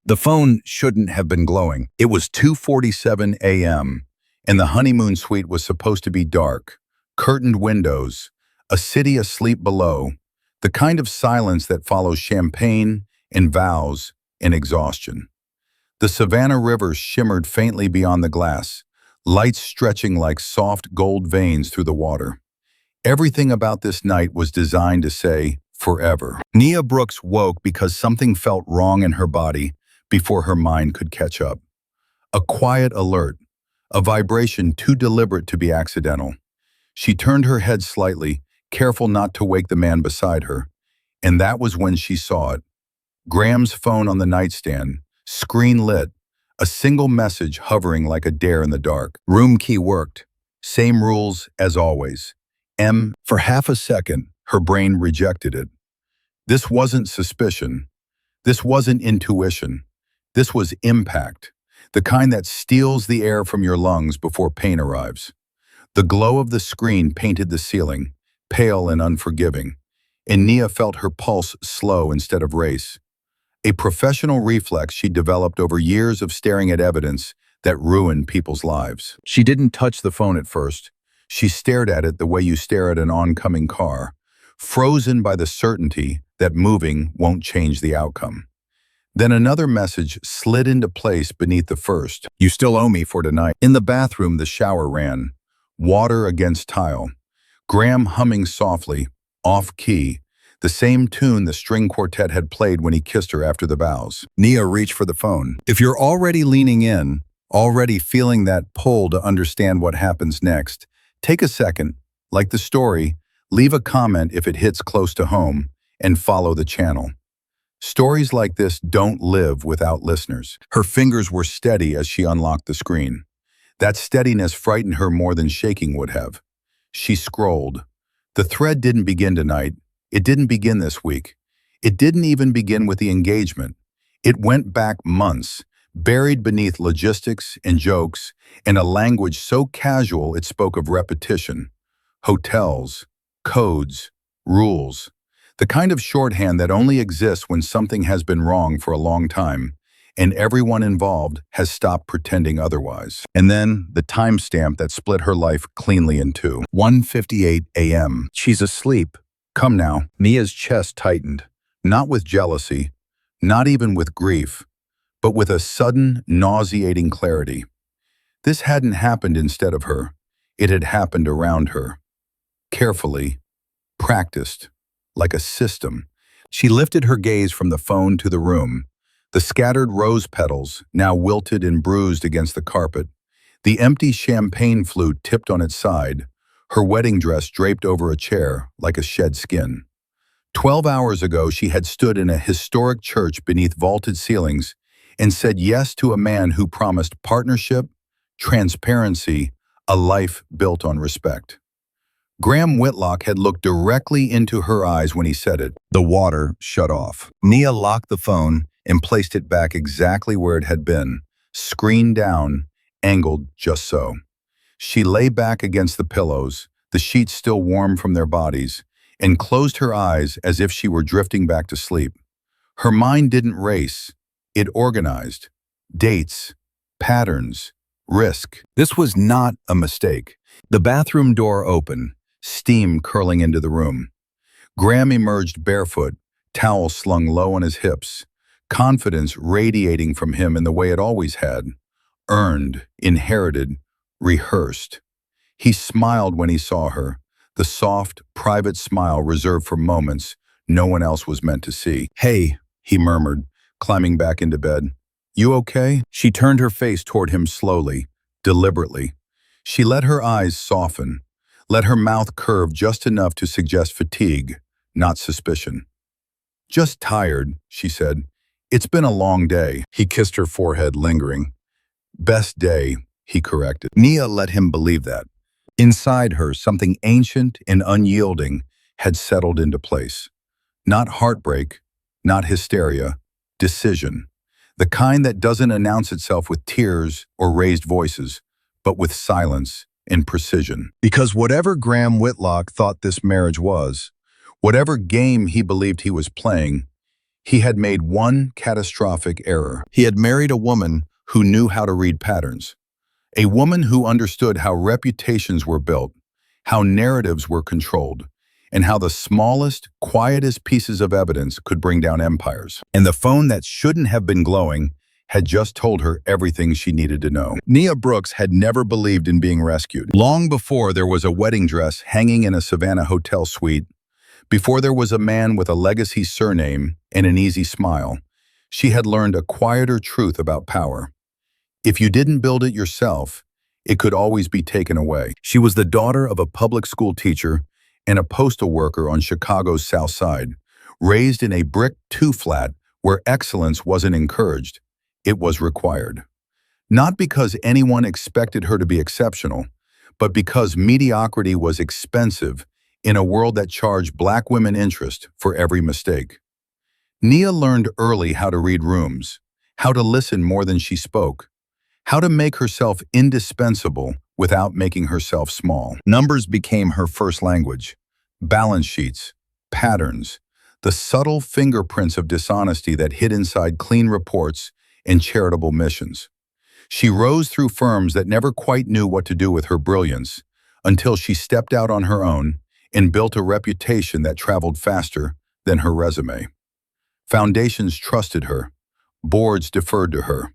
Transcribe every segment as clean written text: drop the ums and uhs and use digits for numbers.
The phone shouldn't have been glowing. It was 2:47 a.m., and the honeymoon suite was supposed to be dark, curtained windows, a city asleep below, the kind of silence that follows champagne and vows and exhaustion. The Savannah River shimmered faintly beyond the glass, lights stretching like soft gold veins through the water. Everything about this night was designed to say, forever. Nia Brooks woke because something felt wrong in her body before her mind could catch up. A quiet alert, a vibration too deliberate to be accidental. She turned her head slightly, careful not to wake the man beside her, and that was when she saw it. Graham's phone on the nightstand, screen lit, a single message hovering like a dare in the dark. Room key worked. Same rules as always. M. For half a second, her brain rejected it. This wasn't suspicion. This wasn't intuition. This was impact, the kind that steals the air from your lungs before pain arrives. The glow of the screen painted the ceiling, pale and unforgiving, and Nia felt her pulse slow instead of race. A professional reflex she developed over years of staring at evidence that ruined people's lives. She didn't touch the phone at first. She stared at it the way you stare at an oncoming car, frozen by the certainty that moving won't change the outcome. Then another message slid into place beneath the first. You still owe me for tonight. In the bathroom, the shower ran, water against tile. Graham humming softly, off-key, the same tune the string quartet had played when he kissed her after the vows. Nia reached for the phone. If you're already leaning in, already feeling that pull to understand what happens next, take a second, like the story, leave a comment if it hits close to home, and follow the channel. Stories like this don't live without listeners. Her fingers were steady as she unlocked the screen. That steadiness frightened her more than shaking would have. She scrolled. The thread didn't begin tonight. It didn't begin this week. It didn't even begin with the engagement. It went back months, buried beneath logistics and jokes, and a language so casual it spoke of repetition. Hotels, codes, rules. The kind of shorthand that only exists when something has been wrong for a long time, and everyone involved has stopped pretending otherwise. And then the timestamp that split her life cleanly in two. 1:58 a.m. She's asleep. Come now. Nia's chest tightened, not with jealousy, not even with grief, but with a sudden, nauseating clarity. This hadn't happened instead of her. It had happened around her. Carefully, practiced, like a system. She lifted her gaze from the phone to the room, the scattered rose petals now wilted and bruised against the carpet, the empty champagne flute tipped on its side, her wedding dress draped over a chair like a shed skin. 12 hours ago, she had stood in a historic church beneath vaulted ceilings and said yes to a man who promised partnership, transparency, a life built on respect. Graham Whitlock had looked directly into her eyes when he said it. The water shut off. Nia locked the phone and placed it back exactly where it had been, screen down, angled just so. She lay back against the pillows, the sheets still warm from their bodies, and closed her eyes as if she were drifting back to sleep. Her mind didn't race. It organized. Dates, patterns, risk. This was not a mistake. The bathroom door opened, steam curling into the room. Graham emerged barefoot, towel slung low on his hips, confidence radiating from him in the way it always had. Earned, inherited, rehearsed. He smiled when he saw her, the soft, private smile reserved for moments no one else was meant to see. Hey, he murmured, climbing back into bed. You okay? She turned her face toward him slowly, deliberately. She let her eyes soften, let her mouth curve just enough to suggest fatigue, not suspicion. Just tired, she said. It's been a long day. He kissed her forehead, lingering. Best day, he corrected. Nia let him believe that. Inside her, something ancient and unyielding had settled into place. Not heartbreak, not hysteria, decision. The kind that doesn't announce itself with tears or raised voices, but with silence and precision. Because whatever Graham Whitlock thought this marriage was, whatever game he believed he was playing, He had made one catastrophic error. He had married a woman who knew how to read patterns, a woman who understood how reputations were built, how narratives were controlled, and how the smallest, quietest pieces of evidence could bring down empires. And the phone that shouldn't have been glowing had just told her everything she needed to know. Nia Brooks had never believed in being rescued. Long before there was a wedding dress hanging in a Savannah hotel suite, before there was a man with a legacy surname and an easy smile, she had learned a quieter truth about power. If you didn't build it yourself, it could always be taken away. She was the daughter of a public school teacher and a postal worker on Chicago's South Side, raised in a brick two-flat where excellence wasn't encouraged, it was required. Not because anyone expected her to be exceptional, but because mediocrity was expensive in a world that charged Black women interest for every mistake. Nia learned early how to read rooms, how to listen more than she spoke, how to make herself indispensable without making herself small. Numbers became her first language. Balance sheets, patterns, the subtle fingerprints of dishonesty that hid inside clean reports and charitable missions. She rose through firms that never quite knew what to do with her brilliance until she stepped out on her own and built a reputation that traveled faster than her resume. Foundations trusted her. Boards deferred to her.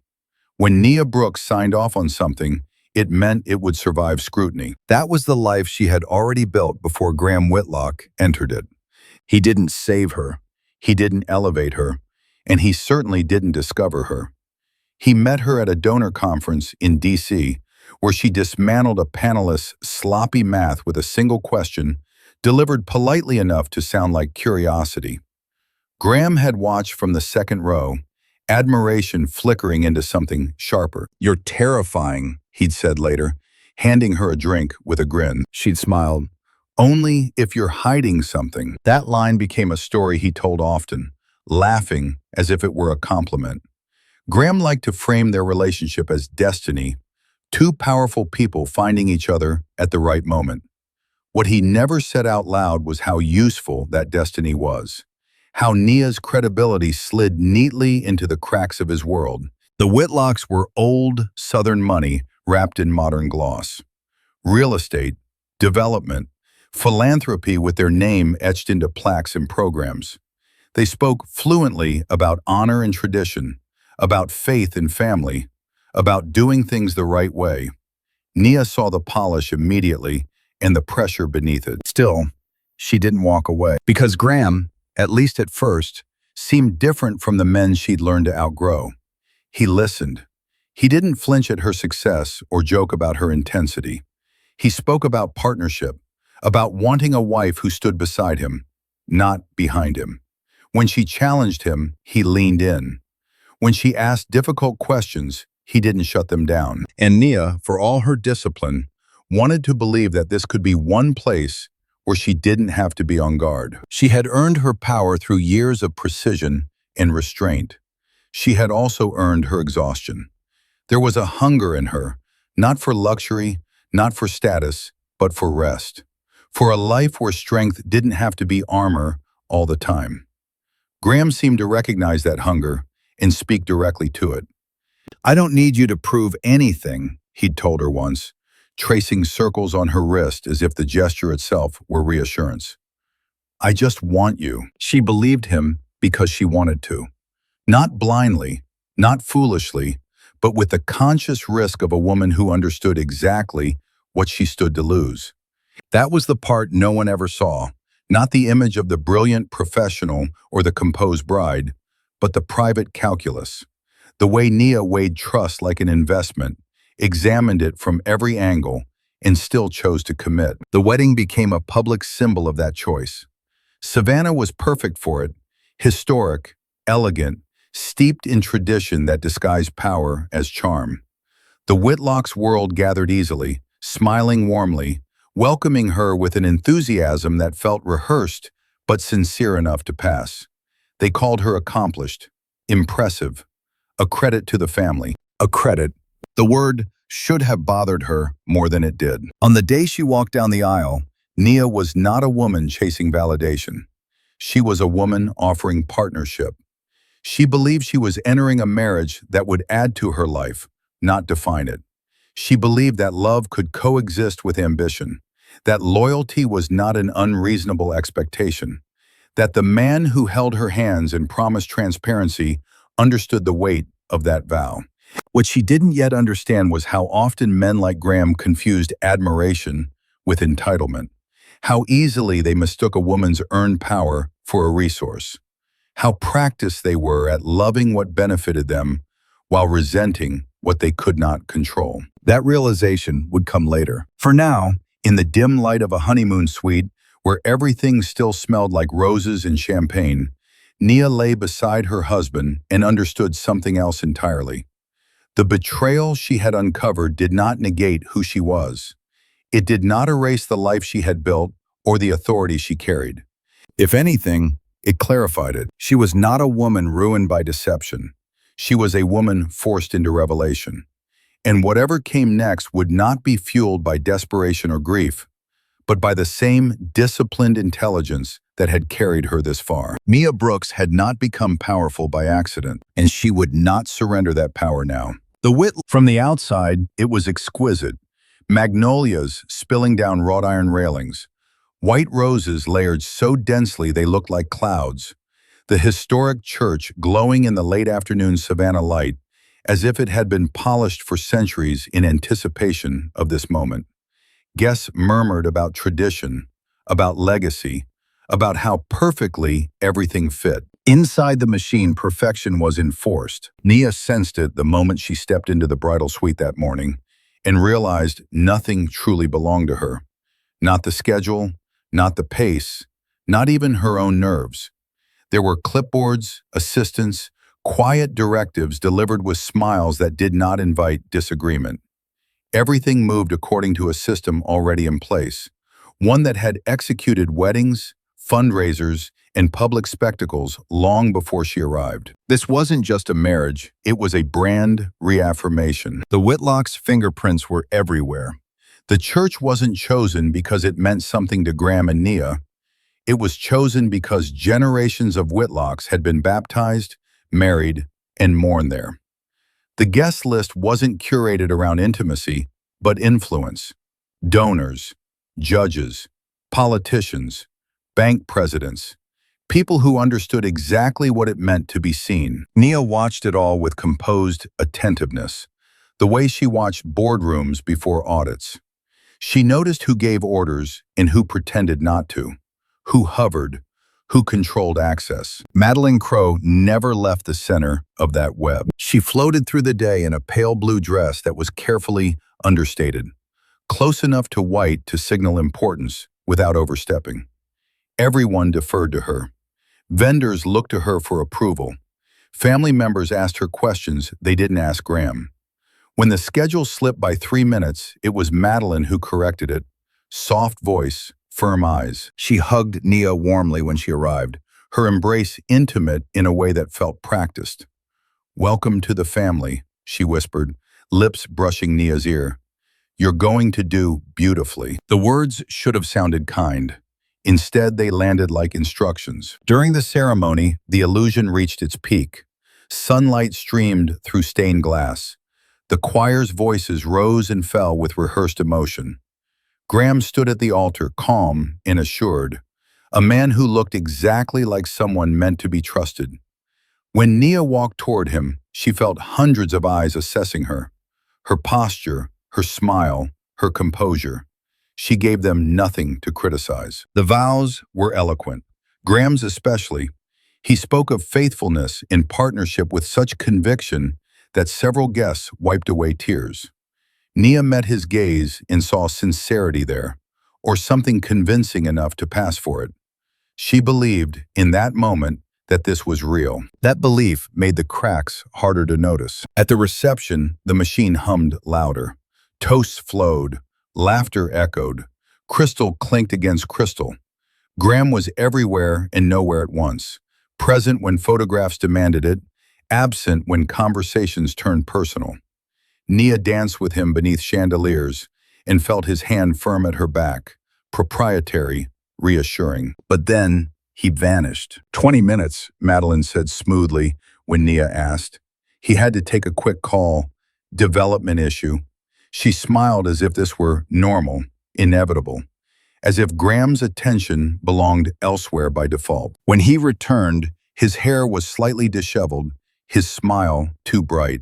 When Nia Brooks signed off on something, it meant it would survive scrutiny. That was the life she had already built before Graham Whitlock entered it. He didn't save her. He didn't elevate her. And he certainly didn't discover her. He met her at a donor conference in D.C., where she dismantled a panelist's sloppy math with a single question, delivered politely enough to sound like curiosity. Graham had watched from the second row, admiration flickering into something sharper. "You're terrifying," he'd said later, handing her a drink with a grin. She'd smiled. "Only if you're hiding something." That line became a story he told often, laughing as if it were a compliment. Graham liked to frame their relationship as destiny, two powerful people finding each other at the right moment. What he never said out loud was how useful that destiny was, how Nia's credibility slid neatly into the cracks of his world. The Whitlocks were old Southern money wrapped in modern gloss. Real estate, development, philanthropy with their name etched into plaques and programs. They spoke fluently about honor and tradition, about faith and family, about doing things the right way. Nia saw the polish immediately and the pressure beneath it. Still, she didn't walk away. Because Graham, at least at first, seemed different from the men she'd learned to outgrow. He listened. He didn't flinch at her success or joke about her intensity. He spoke about partnership, about wanting a wife who stood beside him, not behind him. When she challenged him, he leaned in. When she asked difficult questions, he didn't shut them down. And Nia, for all her discipline, wanted to believe that this could be one place where she didn't have to be on guard. She had earned her power through years of precision and restraint. She had also earned her exhaustion. There was a hunger in her, not for luxury, not for status, but for rest. For a life where strength didn't have to be armor all the time. Graham seemed to recognize that hunger and speak directly to it. "I don't need you to prove anything," he'd told her once, tracing circles on her wrist as if the gesture itself were reassurance. "I just want you." She believed him because she wanted to. Not blindly, not foolishly, but with the conscious risk of a woman who understood exactly what she stood to lose. That was the part no one ever saw, not the image of the brilliant professional or the composed bride, but the private calculus. The way Nia weighed trust like an investment, examined it from every angle, and still chose to commit. The wedding became a public symbol of that choice. Savannah was perfect for it, historic, elegant, steeped in tradition that disguised power as charm. The Whitlocks' world gathered easily, smiling warmly, welcoming her with an enthusiasm that felt rehearsed but sincere enough to pass. They called her accomplished, impressive, a credit to the family. A credit. The word should have bothered her more than it did. On the day she walked down the aisle, Nia was not a woman chasing validation. She was a woman offering partnership. She believed she was entering a marriage that would add to her life, not define it. She believed that love could coexist with ambition, that loyalty was not an unreasonable expectation, that the man who held her hands and promised transparency understood the weight of that vow. What she didn't yet understand was how often men like Graham confused admiration with entitlement, how easily they mistook a woman's earned power for a resource, how practiced they were at loving what benefited them while resenting what they could not control. That realization would come later. For now, in the dim light of a honeymoon suite, where everything still smelled like roses and champagne, Nia lay beside her husband and understood something else entirely. The betrayal she had uncovered did not negate who she was. It did not erase the life she had built or the authority she carried. If anything, it clarified it. She was not a woman ruined by deception. She was a woman forced into revelation. And whatever came next would not be fueled by desperation or grief, but by the same disciplined intelligence that had carried her this far. Mia Brooks had not become powerful by accident, and she would not surrender that power now. From the outside, it was exquisite. Magnolias spilling down wrought iron railings. White roses layered so densely they looked like clouds. The historic church glowing in the late afternoon Savannah light, as if it had been polished for centuries in anticipation of this moment. Guests murmured about tradition, about legacy, about how perfectly everything fit. Inside the machine, perfection was enforced. Nia sensed it the moment she stepped into the bridal suite that morning and realized nothing truly belonged to her. Not the schedule, not the pace, not even her own nerves. There were clipboards, assistants, quiet directives delivered with smiles that did not invite disagreement. Everything moved according to a system already in place, one that had executed weddings, fundraisers, and public spectacles long before she arrived. This wasn't just a marriage, it was a brand reaffirmation. The Whitlock's fingerprints were everywhere. The church wasn't chosen because it meant something to Graham and Nia. It was chosen because generations of Whitlocks had been baptized, married, and mourned there. The guest list wasn't curated around intimacy, but influence. Donors, judges, politicians, bank presidents, people who understood exactly what it meant to be seen. Nia watched it all with composed attentiveness, the way she watched boardrooms before audits. She noticed who gave orders and who pretended not to, who hovered, who controlled access. Madeline Crowe never left the center of that web. She floated through the day in a pale blue dress that was carefully understated, close enough to white to signal importance without overstepping. Everyone deferred to her. Vendors looked to her for approval. Family members asked her questions they didn't ask Graham. When the schedule slipped by 3 minutes, it was Madeline who corrected it. Soft voice, firm eyes. She hugged Nia warmly when she arrived, her embrace intimate in a way that felt practiced. "Welcome to the family," she whispered, lips brushing Nia's ear. "You're going to do beautifully." The words should have sounded kind. Instead, they landed like instructions. During the ceremony, the illusion reached its peak. Sunlight streamed through stained glass. The choir's voices rose and fell with rehearsed emotion. Graham stood at the altar, calm and assured, a man who looked exactly like someone meant to be trusted. When Nia walked toward him, she felt hundreds of eyes assessing her. Her posture, her smile, her composure. She gave them nothing to criticize. The vows were eloquent, Graham's especially. He spoke of faithfulness in partnership with such conviction that several guests wiped away tears. Nia met his gaze and saw sincerity there, or something convincing enough to pass for it. She believed, in that moment, that this was real. That belief made the cracks harder to notice. At the reception, the machine hummed louder. Toasts flowed, laughter echoed, crystal clinked against crystal. Graham was everywhere and nowhere at once, present when photographs demanded it, absent when conversations turned personal. Nia danced with him beneath chandeliers and felt his hand firm at her back, proprietary, reassuring. But then he vanished. 20 minutes, Madeline said smoothly, when Nia asked. He had to take a quick call. Development issue. She smiled as if this were normal, inevitable, as if Graham's attention belonged elsewhere by default. When he returned, his hair was slightly disheveled, his smile too bright.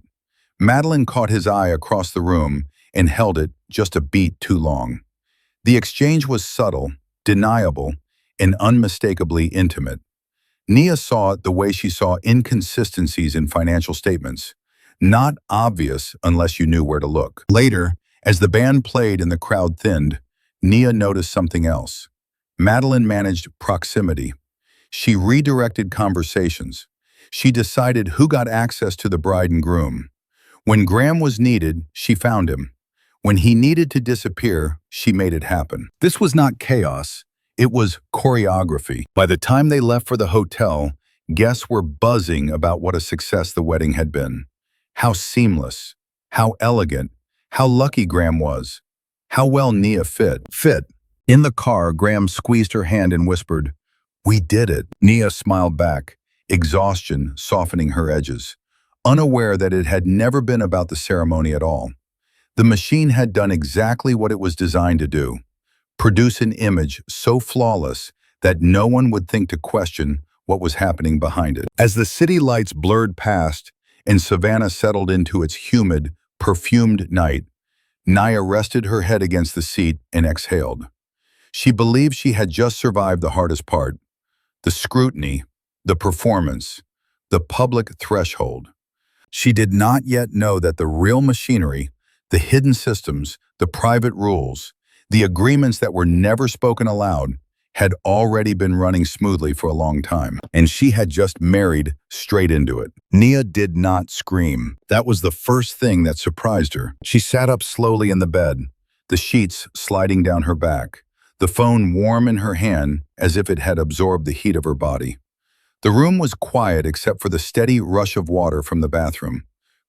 Madeline caught his eye across the room and held it just a beat too long. The exchange was subtle, deniable, and unmistakably intimate. Nia saw it the way she saw inconsistencies in financial statements, not obvious unless you knew where to look. Later, as the band played and the crowd thinned, Nia noticed something else. Madeline managed proximity. She redirected conversations. She decided who got access to the bride and groom. When Graham was needed, she found him. When he needed to disappear, she made it happen. This was not chaos. It was choreography. By the time they left for the hotel, guests were buzzing about what a success the wedding had been. How seamless, how elegant, how lucky Graham was, how well Nia fit. In the car, Graham squeezed her hand and whispered, "We did it." Nia smiled back, exhaustion softening her edges, unaware that it had never been about the ceremony at all. The machine had done exactly what it was designed to do: produce an image so flawless that no one would think to question what was happening behind it. As the city lights blurred past and Savannah settled into its humid, perfumed night, Nia rested her head against the seat and exhaled. She believed she had just survived the hardest part: the scrutiny, the performance, the public threshold. She did not yet know that the real machinery, the hidden systems, the private rules, the agreements that were never spoken aloud, had already been running smoothly for a long time, and she had just married straight into it. Nia did not scream. That was the first thing that surprised her. She sat up slowly in the bed, the sheets sliding down her back, the phone warm in her hand as if it had absorbed the heat of her body. The room was quiet except for the steady rush of water from the bathroom,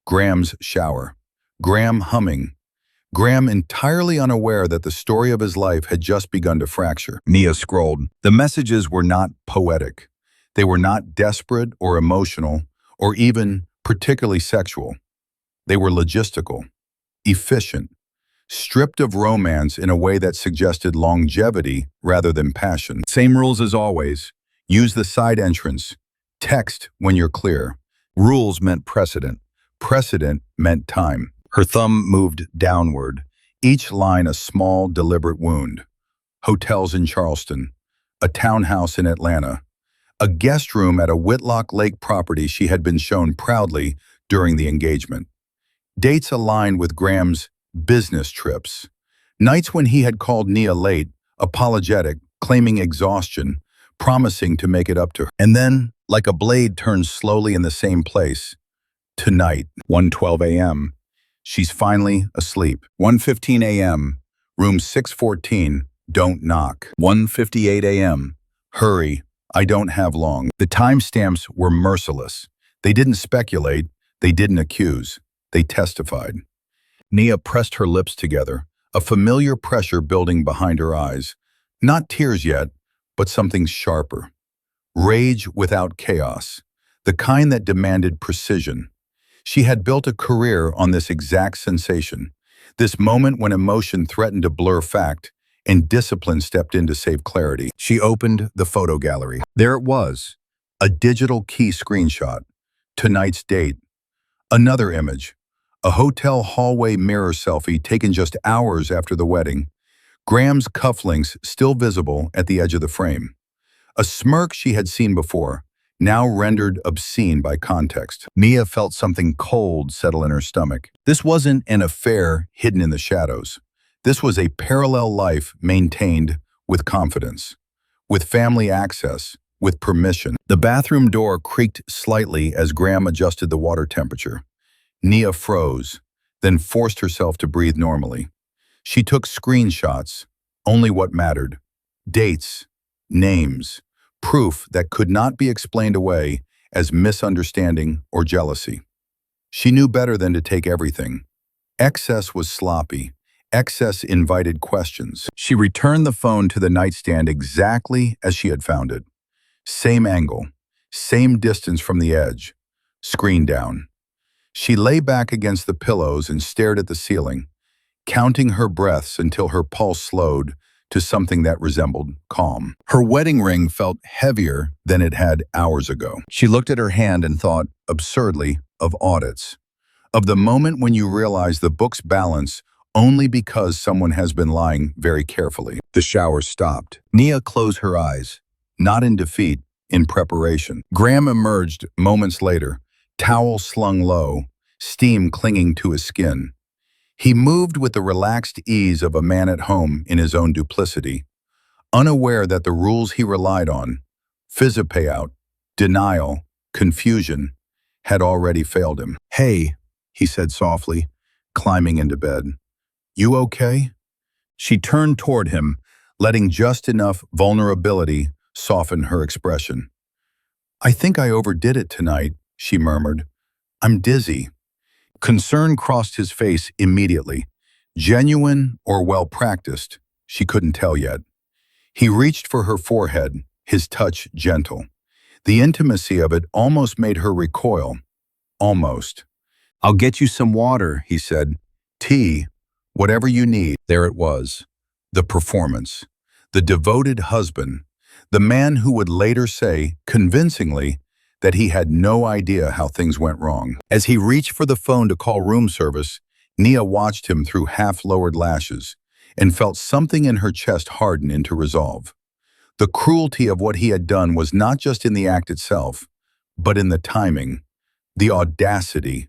Graham's shower, Graham humming, Graham entirely unaware that the story of his life had just begun to fracture. Nia scrolled. The messages were not poetic. They were not desperate or emotional or even particularly sexual. They were logistical, efficient, stripped of romance in a way that suggested longevity rather than passion. Same rules as always. Use the side entrance. Text when you're clear. Rules meant precedent. Precedent meant time. Her thumb moved downward, each line a small, deliberate wound. Hotels in Charleston, a townhouse in Atlanta, a guest room at a Whitlock Lake property she had been shown proudly during the engagement. Dates aligned with Graham's business trips. Nights when he had called Nia late, apologetic, claiming exhaustion, promising to make it up to her. And then, like a blade turned slowly in the same place, tonight, 1:12 a.m., she's finally asleep. 1:15 a.m., room 614, don't knock. 1:58 a.m., hurry, I don't have long. The timestamps were merciless. They didn't speculate, they didn't accuse, they testified. Nia pressed her lips together, a familiar pressure building behind her eyes. Not tears yet, but something sharper. Rage without chaos, the kind that demanded precision. She had built a career on this exact sensation, this moment when emotion threatened to blur fact and discipline stepped in to save clarity. She opened the photo gallery. There it was, a digital key screenshot. Tonight's date. Another image, a hotel hallway mirror selfie taken just hours after the wedding. Graham's cufflinks still visible at the edge of the frame. A smirk she had seen before, now rendered obscene by context. Nia felt something cold settle in her stomach. This wasn't an affair hidden in the shadows. This was a parallel life maintained with confidence, with family access, with permission. The bathroom door creaked slightly as Graham adjusted the water temperature. Nia froze, then forced herself to breathe normally. She took screenshots, only what mattered. Dates, names, proof that could not be explained away as misunderstanding or jealousy. She knew better than to take everything. Excess was sloppy. Excess invited questions. She returned the phone to the nightstand exactly as she had found it. Same angle, same distance from the edge. screen down. She lay back against the pillows and stared at the ceiling, counting her breaths until her pulse slowed to something that resembled calm. Her wedding ring felt heavier than it had hours ago. She looked at her hand and thought, absurdly, of audits. Of the moment when you realize the book's balance only because someone has been lying very carefully. The shower stopped. Nia closed her eyes, not in defeat, in preparation. Graham emerged moments later, towel slung low, steam clinging to his skin. He moved with the relaxed ease of a man at home in his own duplicity, unaware that the rules he relied on, fizz payout, denial, confusion, had already failed him. "Hey," he said softly, climbing into bed. "You okay?" She turned toward him, letting just enough vulnerability soften her expression. "I think I overdid it tonight," she murmured. "I'm dizzy." Concern crossed his face immediately. Genuine or well-practiced, she couldn't tell yet. He reached for her forehead, his touch gentle. The intimacy of it almost made her recoil. Almost. "I'll get you some water," he said. "Tea, whatever you need." There it was. The performance. The devoted husband. The man who would later say, convincingly, that he had no idea how things went wrong. As he reached for the phone to call room service, Nia watched him through half-lowered lashes and felt something in her chest harden into resolve. The cruelty of what he had done was not just in the act itself, but in the timing, the audacity,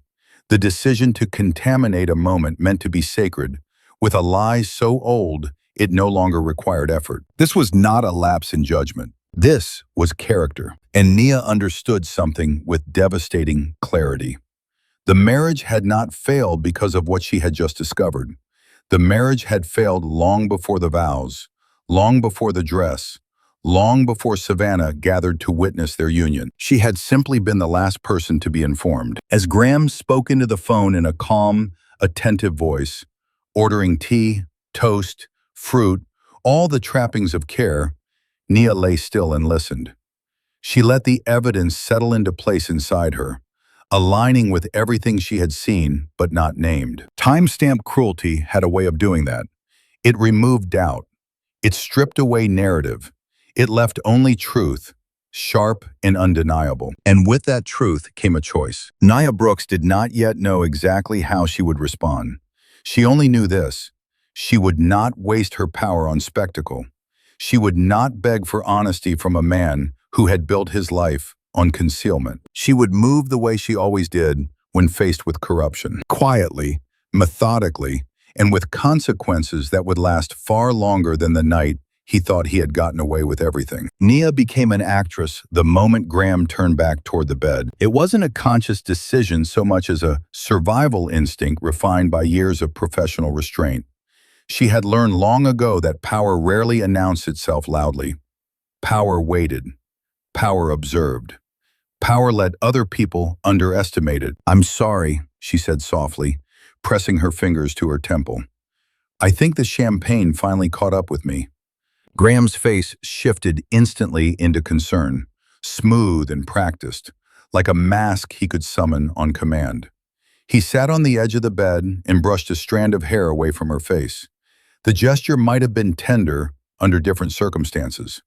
the decision to contaminate a moment meant to be sacred with a lie so old it no longer required effort. This was not a lapse in judgment. This was character, and Nia understood something with devastating clarity. The marriage had not failed because of what she had just discovered. The marriage had failed long before the vows, long before the dress, long before Savannah gathered to witness their union. She had simply been the last person to be informed. As Graham spoke into the phone in a calm, attentive voice, ordering tea, toast, fruit, all the trappings of care, Nia lay still and listened. She let the evidence settle into place inside her, aligning with everything she had seen but not named. Time-stamped cruelty had a way of doing that. It removed doubt. It stripped away narrative. It left only truth, sharp and undeniable. And with that truth came a choice. Nia Brooks did not yet know exactly how she would respond. She only knew this: she would not waste her power on spectacle. She would not beg for honesty from a man who had built his life on concealment. She would move the way she always did when faced with corruption. Quietly, methodically, and with consequences that would last far longer than the night he thought he had gotten away with everything. Nia became an actress the moment Graham turned back toward the bed. It wasn't a conscious decision so much as a survival instinct refined by years of professional restraint. She had learned long ago that power rarely announced itself loudly. Power waited. Power observed. Power let other people underestimate it. "I'm sorry," she said softly, pressing her fingers to her temple. "I think the champagne finally caught up with me." Graham's face shifted instantly into concern, smooth and practiced, like a mask he could summon on command. He sat on the edge of the bed and brushed a strand of hair away from her face. The gesture might have been tender under different circumstances.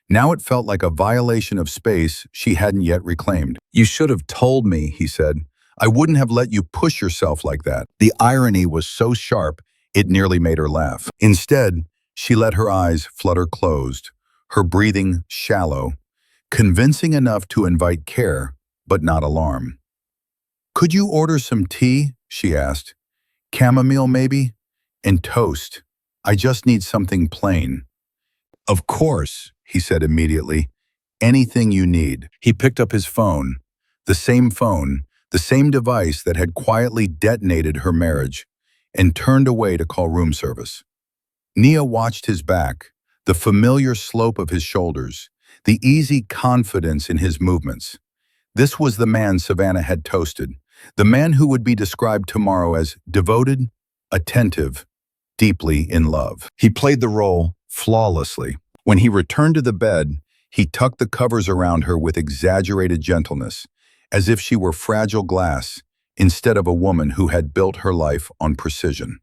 Now it felt like a violation of space she hadn't yet reclaimed. "You should have told me," he said. "I wouldn't have let you push yourself like that." The irony was so sharp, it nearly made her laugh. Instead, she let her eyes flutter closed, her breathing shallow, convincing enough to invite care, but not alarm. "Could you order some tea?" she asked. "Chamomile, maybe? And toast. I just need something plain." "Of course," he said immediately. "Anything you need." He picked up his phone, the same device that had quietly detonated her marriage, and turned away to call room service. Nia watched his back, the familiar slope of his shoulders, the easy confidence in his movements. This was the man Savannah had toasted, the man who would be described tomorrow as devoted, attentive, deeply in love. He played the role flawlessly. When he returned to the bed, he tucked the covers around her with exaggerated gentleness, as if she were fragile glass instead of a woman who had built her life on precision.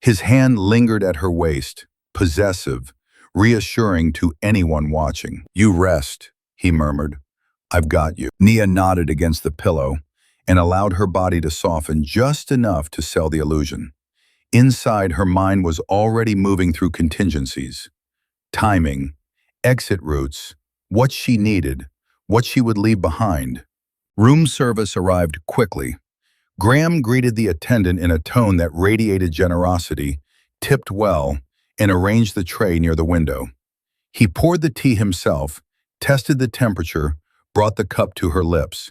His hand lingered at her waist, possessive, reassuring to anyone watching. "You rest," he murmured. "I've got you." Nia nodded against the pillow and allowed her body to soften just enough to sell the illusion. Inside, her mind was already moving through contingencies. Timing, exit routes, what she needed, what she would leave behind. Room service arrived quickly. Graham greeted the attendant in a tone that radiated generosity, tipped well, and arranged the tray near the window. He poured the tea himself, tested the temperature, brought the cup to her lips.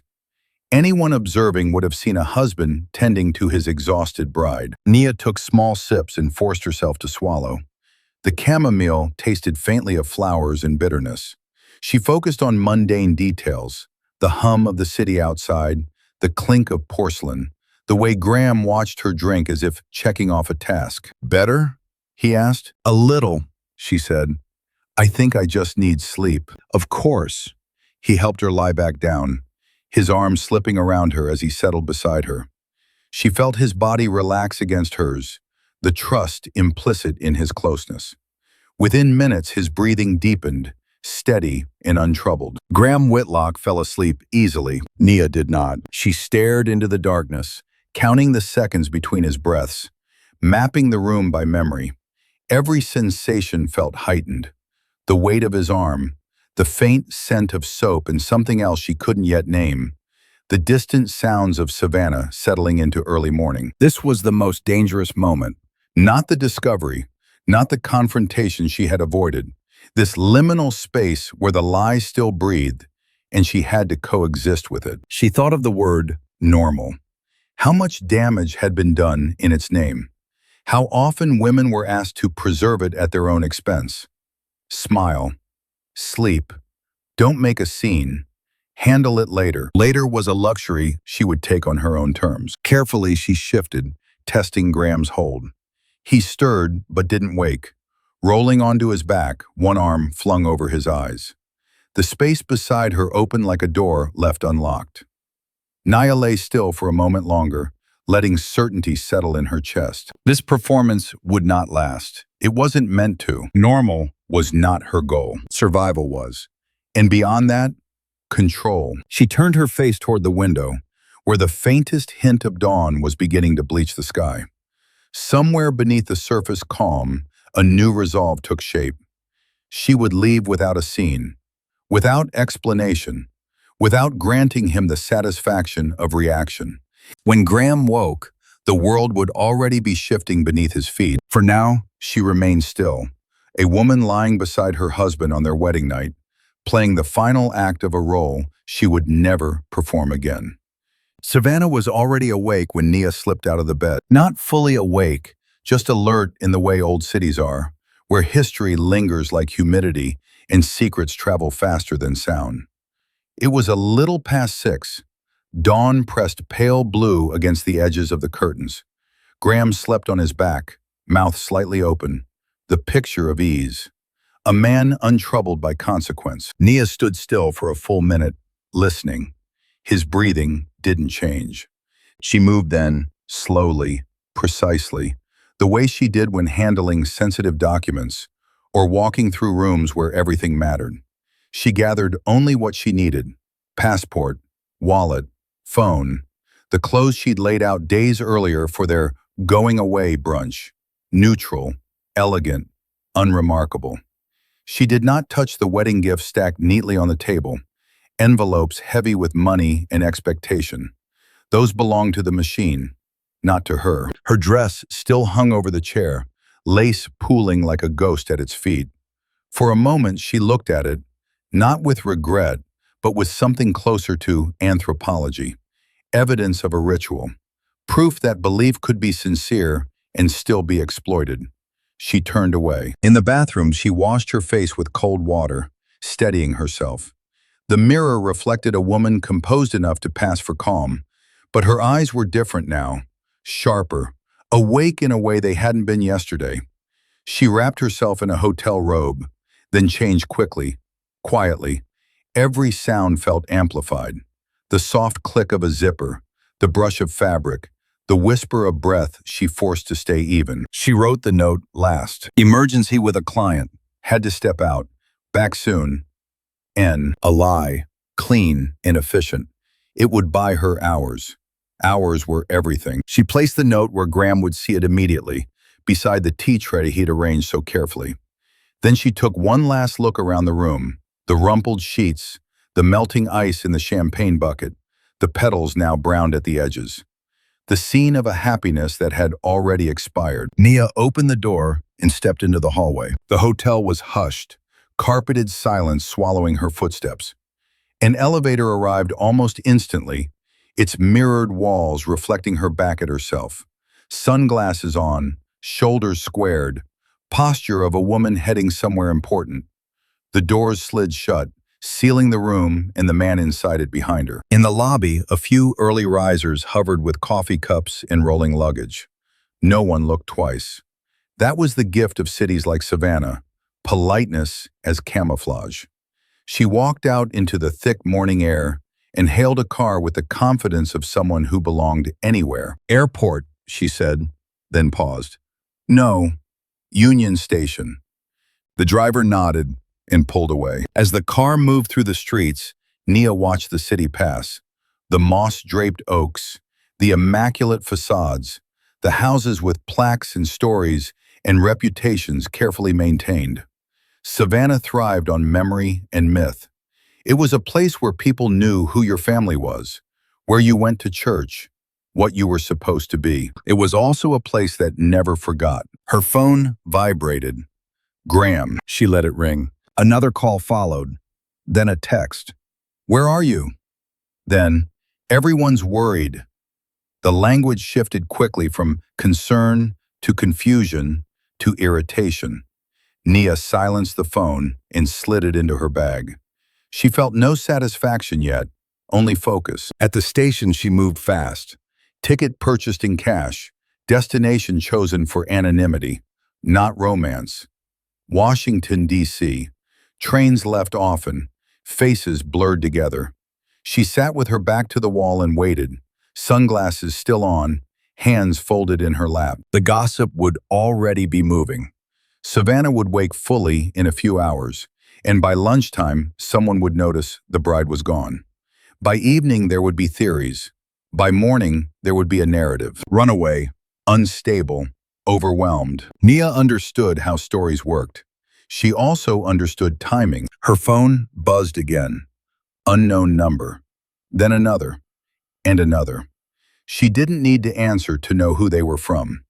Anyone observing would have seen a husband tending to his exhausted bride. Nia took small sips and forced herself to swallow. The chamomile tasted faintly of flowers and bitterness. She focused on mundane details, the hum of the city outside, the clink of porcelain, the way Graham watched her drink as if checking off a task. "Better?" he asked. "A little," she said. "I think I just need sleep." "Of course." He helped her lie back down, his arms slipping around her as he settled beside her. She felt his body relax against hers, the trust implicit in his closeness. Within minutes, his breathing deepened, steady and untroubled. Graham Whitlock fell asleep easily. Nia did not. She stared into the darkness, counting the seconds between his breaths, mapping the room by memory. Every sensation felt heightened. The weight of his arm, the faint scent of soap and something else she couldn't yet name, the distant sounds of Savannah settling into early morning. This was the most dangerous moment. Not the discovery, not the confrontation she had avoided. This liminal space where the lie still breathed, and she had to coexist with it. She thought of the word normal. How much damage had been done in its name? How often women were asked to preserve it at their own expense? Smile. Sleep. Don't make a scene. Handle it later. Later was a luxury she would take on her own terms. Carefully, she shifted, testing Graham's hold. He stirred, but didn't wake. Rolling onto his back, one arm flung over his eyes. The space beside her opened like a door left unlocked. Nia lay still for a moment longer, letting certainty settle in her chest. This performance would not last. It wasn't meant to. Normal was not her goal. Survival was. And beyond that, control. She turned her face toward the window, where the faintest hint of dawn was beginning to bleach the sky. Somewhere beneath the surface calm, a new resolve took shape. She would leave without a scene, without explanation, without granting him the satisfaction of reaction. When Graham woke, the world would already be shifting beneath his feet. For now, she remained still, a woman lying beside her husband on their wedding night, playing the final act of a role she would never perform again. Savannah was already awake when Nia slipped out of the bed. Not fully awake, just alert in the way old cities are, where history lingers like humidity and secrets travel faster than sound. It was a little past 6. Dawn pressed pale blue against the edges of the curtains. Graham slept on his back, mouth slightly open, the picture of ease. A man untroubled by consequence. Nia stood still for a full minute, listening. His breathing didn't change. She moved then, slowly, precisely, the way she did when handling sensitive documents or walking through rooms where everything mattered. She gathered only what she needed: passport, wallet, phone, the clothes she'd laid out days earlier for their going-away brunch. Neutral, elegant, unremarkable. She did not touch the wedding gifts stacked neatly on the table, envelopes heavy with money and expectation. Those belonged to the machine, not to her. Her dress still hung over the chair, lace pooling like a ghost at its feet. For a moment she looked at it, not with regret, but with something closer to anthropology, evidence of a ritual, proof that belief could be sincere and still be exploited. She turned away. In the bathroom, she washed her face with cold water, steadying herself. The mirror reflected a woman composed enough to pass for calm, but her eyes were different now, sharper, awake in a way they hadn't been yesterday. She wrapped herself in a hotel robe, then changed quickly, quietly. Every sound felt amplified. The soft click of a zipper, the brush of fabric, the whisper of breath she forced to stay even. She wrote the note last. Emergency with a client. Had to step out. Back soon. N. A lie. Clean and efficient. It would buy her hours. Hours were everything. She placed the note where Graham would see it immediately, beside the tea tray he'd arranged so carefully. Then she took one last look around the room. The rumpled sheets, the melting ice in the champagne bucket, the petals now browned at the edges. The scene of a happiness that had already expired. Nia opened the door and stepped into the hallway. The hotel was hushed, carpeted silence swallowing her footsteps. An elevator arrived almost instantly, its mirrored walls reflecting her back at herself. Sunglasses on, shoulders squared, posture of a woman heading somewhere important. The doors slid shut, sealing the room and the man inside it behind her. In the lobby, a few early risers hovered with coffee cups and rolling luggage. No one looked twice. That was the gift of cities like Savannah, politeness as camouflage. She walked out into the thick morning air and hailed a car with the confidence of someone who belonged anywhere. Airport, she said, then paused. No, Union Station. The driver nodded and pulled away. As the car moved through the streets, Nia watched the city pass. The moss-draped oaks, the immaculate facades, the houses with plaques and stories and reputations carefully maintained. Savannah thrived on memory and myth. It was a place where people knew who your family was, where you went to church, what you were supposed to be. It was also a place that never forgot. Her phone vibrated. Graham, she let it ring. Another call followed, then a text. Where are you? Then, everyone's worried. The language shifted quickly from concern to confusion to irritation. Nia silenced the phone and slid it into her bag. She felt no satisfaction yet, only focus. At the station, she moved fast. Ticket purchased in cash, destination chosen for anonymity, not romance. Washington, D.C. Trains left often, faces blurred together. She sat with her back to the wall and waited, sunglasses still on, hands folded in her lap. The gossip would already be moving. Savannah would wake fully in a few hours, and by lunchtime, someone would notice the bride was gone. By evening, there would be theories. By morning, there would be a narrative. Runaway, unstable, overwhelmed. Nia understood how stories worked. She also understood timing. Her phone buzzed again. Unknown number. Then another. And another. She didn't need to answer to know who they were from.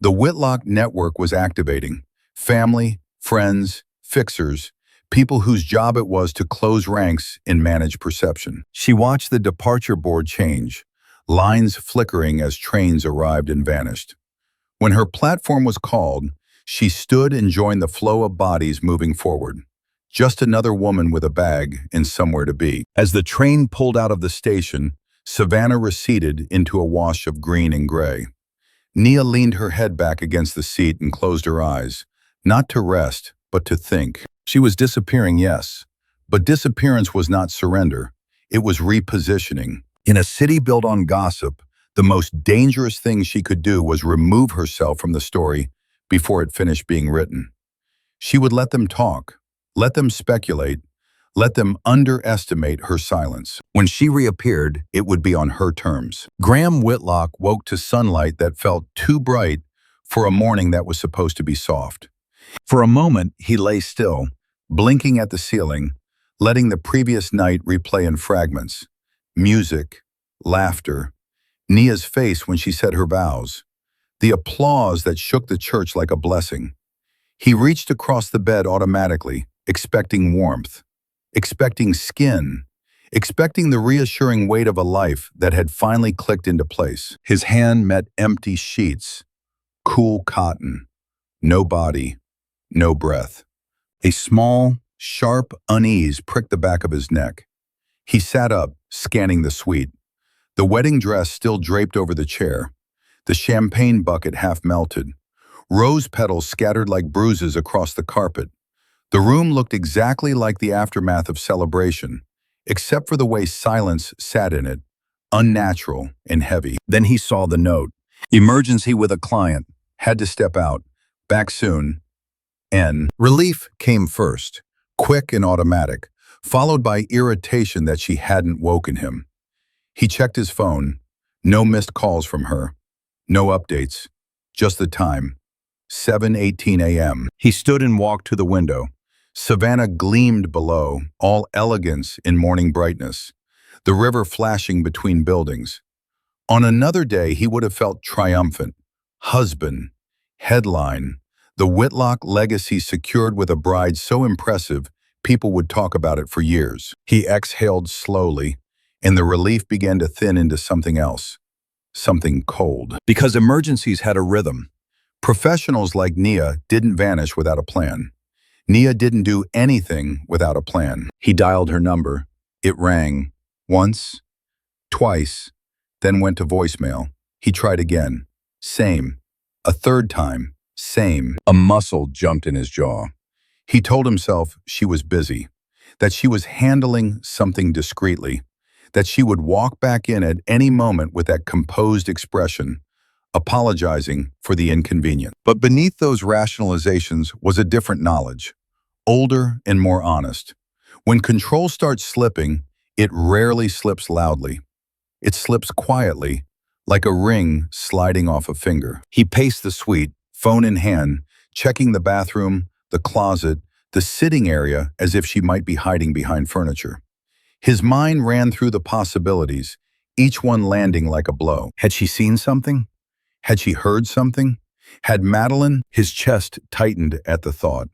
The Whitlock network was activating. Family, friends, fixers, people whose job it was to close ranks and manage perception. She watched the departure board change, lines flickering as trains arrived and vanished. When her platform was called, she stood and joined the flow of bodies moving forward. Just another woman with a bag and somewhere to be. As the train pulled out of the station, Savannah receded into a wash of green and gray. Nia leaned her head back against the seat and closed her eyes, not to rest, but to think. She was disappearing, yes, but disappearance was not surrender. It was repositioning. In a city built on gossip, the most dangerous thing she could do was remove herself from the story before it finished being written. She would let them talk, let them speculate, let them underestimate her silence. When she reappeared, it would be on her terms. Graham Whitlock woke to sunlight that felt too bright for a morning that was supposed to be soft. For a moment, he lay still, blinking at the ceiling, letting the previous night replay in fragments. Music, laughter, Nia's face when she said her vows, the applause that shook the church like a blessing. He reached across the bed automatically, expecting warmth, expecting skin, expecting the reassuring weight of a life that had finally clicked into place. His hand met empty sheets, cool cotton, no body, no breath. A small, sharp unease pricked the back of his neck. He sat up, scanning the suite. The wedding dress still draped over the chair, the champagne bucket half melted, rose petals scattered like bruises across the carpet. The room looked exactly like the aftermath of celebration, except for the way silence sat in it, unnatural and heavy. Then he saw the note. Emergency with a client. Had to step out. Back soon. N. Relief came first, quick and automatic, followed by irritation that she hadn't woken him. He checked his phone. No missed calls from her. No updates. Just the time. 7:18 a.m. He stood and walked to the window. Savannah gleamed below, all elegance in morning brightness, the river flashing between buildings. On another day, he would have felt triumphant. Husband. Headline. The Whitlock legacy secured with a bride so impressive, people would talk about it for years. He exhaled slowly, and the relief began to thin into something else. Something cold. Because emergencies had a rhythm. Professionals like Nia didn't vanish without a plan. Nia didn't do anything without a plan. He dialed her number. It rang. Once, twice, then went to voicemail. He tried again. Same. A third time. Same. A muscle jumped in his jaw. He told himself she was busy, that she was handling something discreetly, that she would walk back in at any moment with that composed expression, apologizing for the inconvenience. But beneath those rationalizations was a different knowledge, older and more honest. When control starts slipping, it rarely slips loudly. It slips quietly, like a ring sliding off a finger. He paced the suite, phone in hand, checking the bathroom, the closet, the sitting area as if she might be hiding behind furniture. His mind ran through the possibilities, each one landing like a blow. Had she seen something? Had she heard something? Had Madeline? His chest tightened at the thought.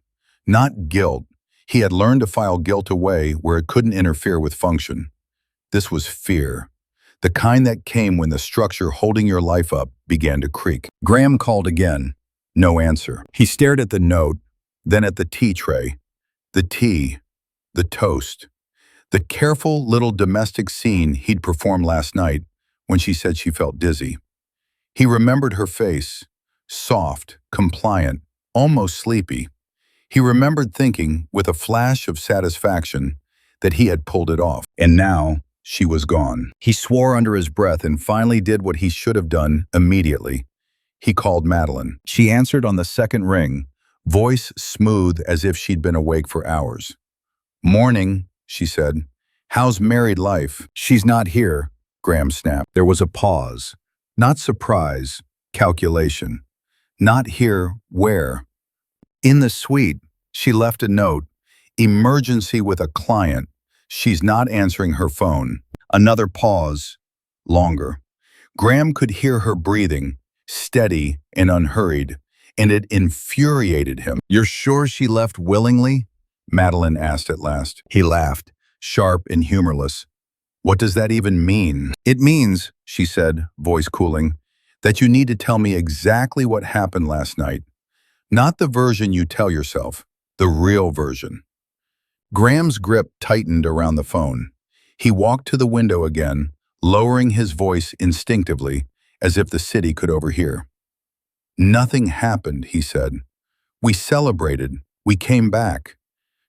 Not guilt. He had learned to file guilt away where it couldn't interfere with function. This was fear. The kind that came when the structure holding your life up began to creak. Graham called again. No answer. He stared at the note, then at the tea tray. The tea. The toast. The careful little domestic scene he'd performed last night when she said she felt dizzy. He remembered her face, soft, compliant, almost sleepy. He remembered thinking, with a flash of satisfaction, that he had pulled it off. And now, she was gone. He swore under his breath and finally did what he should have done immediately. He called Madeline. She answered on the second ring, voice smooth as if she'd been awake for hours. Morning, she said. How's married life? She's not here, Graham snapped. There was a pause. Not surprise, calculation. Not here, where? In the suite, she left a note. Emergency with a client. She's not answering her phone. Another pause. Longer. Graham could hear her breathing, steady and unhurried, and it infuriated him. You're sure she left willingly? Madeline asked at last. He laughed, sharp and humorless. What does that even mean? It means, she said, voice cooling, that you need to tell me exactly what happened last night. Not the version you tell yourself, the real version. Graham's grip tightened around the phone. He walked to the window again, lowering his voice instinctively, as if the city could overhear. Nothing happened, he said. We celebrated. We came back.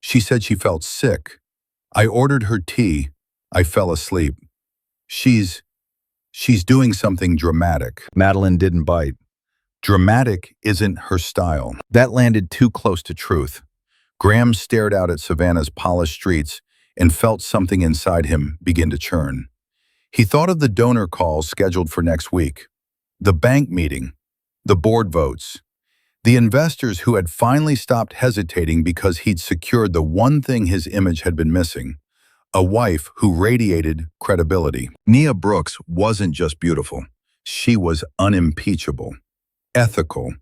She said she felt sick. I ordered her tea. I fell asleep. She's doing something dramatic. Madeline didn't bite. Dramatic isn't her style. That landed too close to truth. Graham stared out at Savannah's polished streets and felt something inside him begin to churn. He thought of the donor calls scheduled for next week, the bank meeting, the board votes, the investors who had finally stopped hesitating because he'd secured the one thing his image had been missing, a wife who radiated credibility. Nia Brooks wasn't just beautiful. She was unimpeachable. Ethical,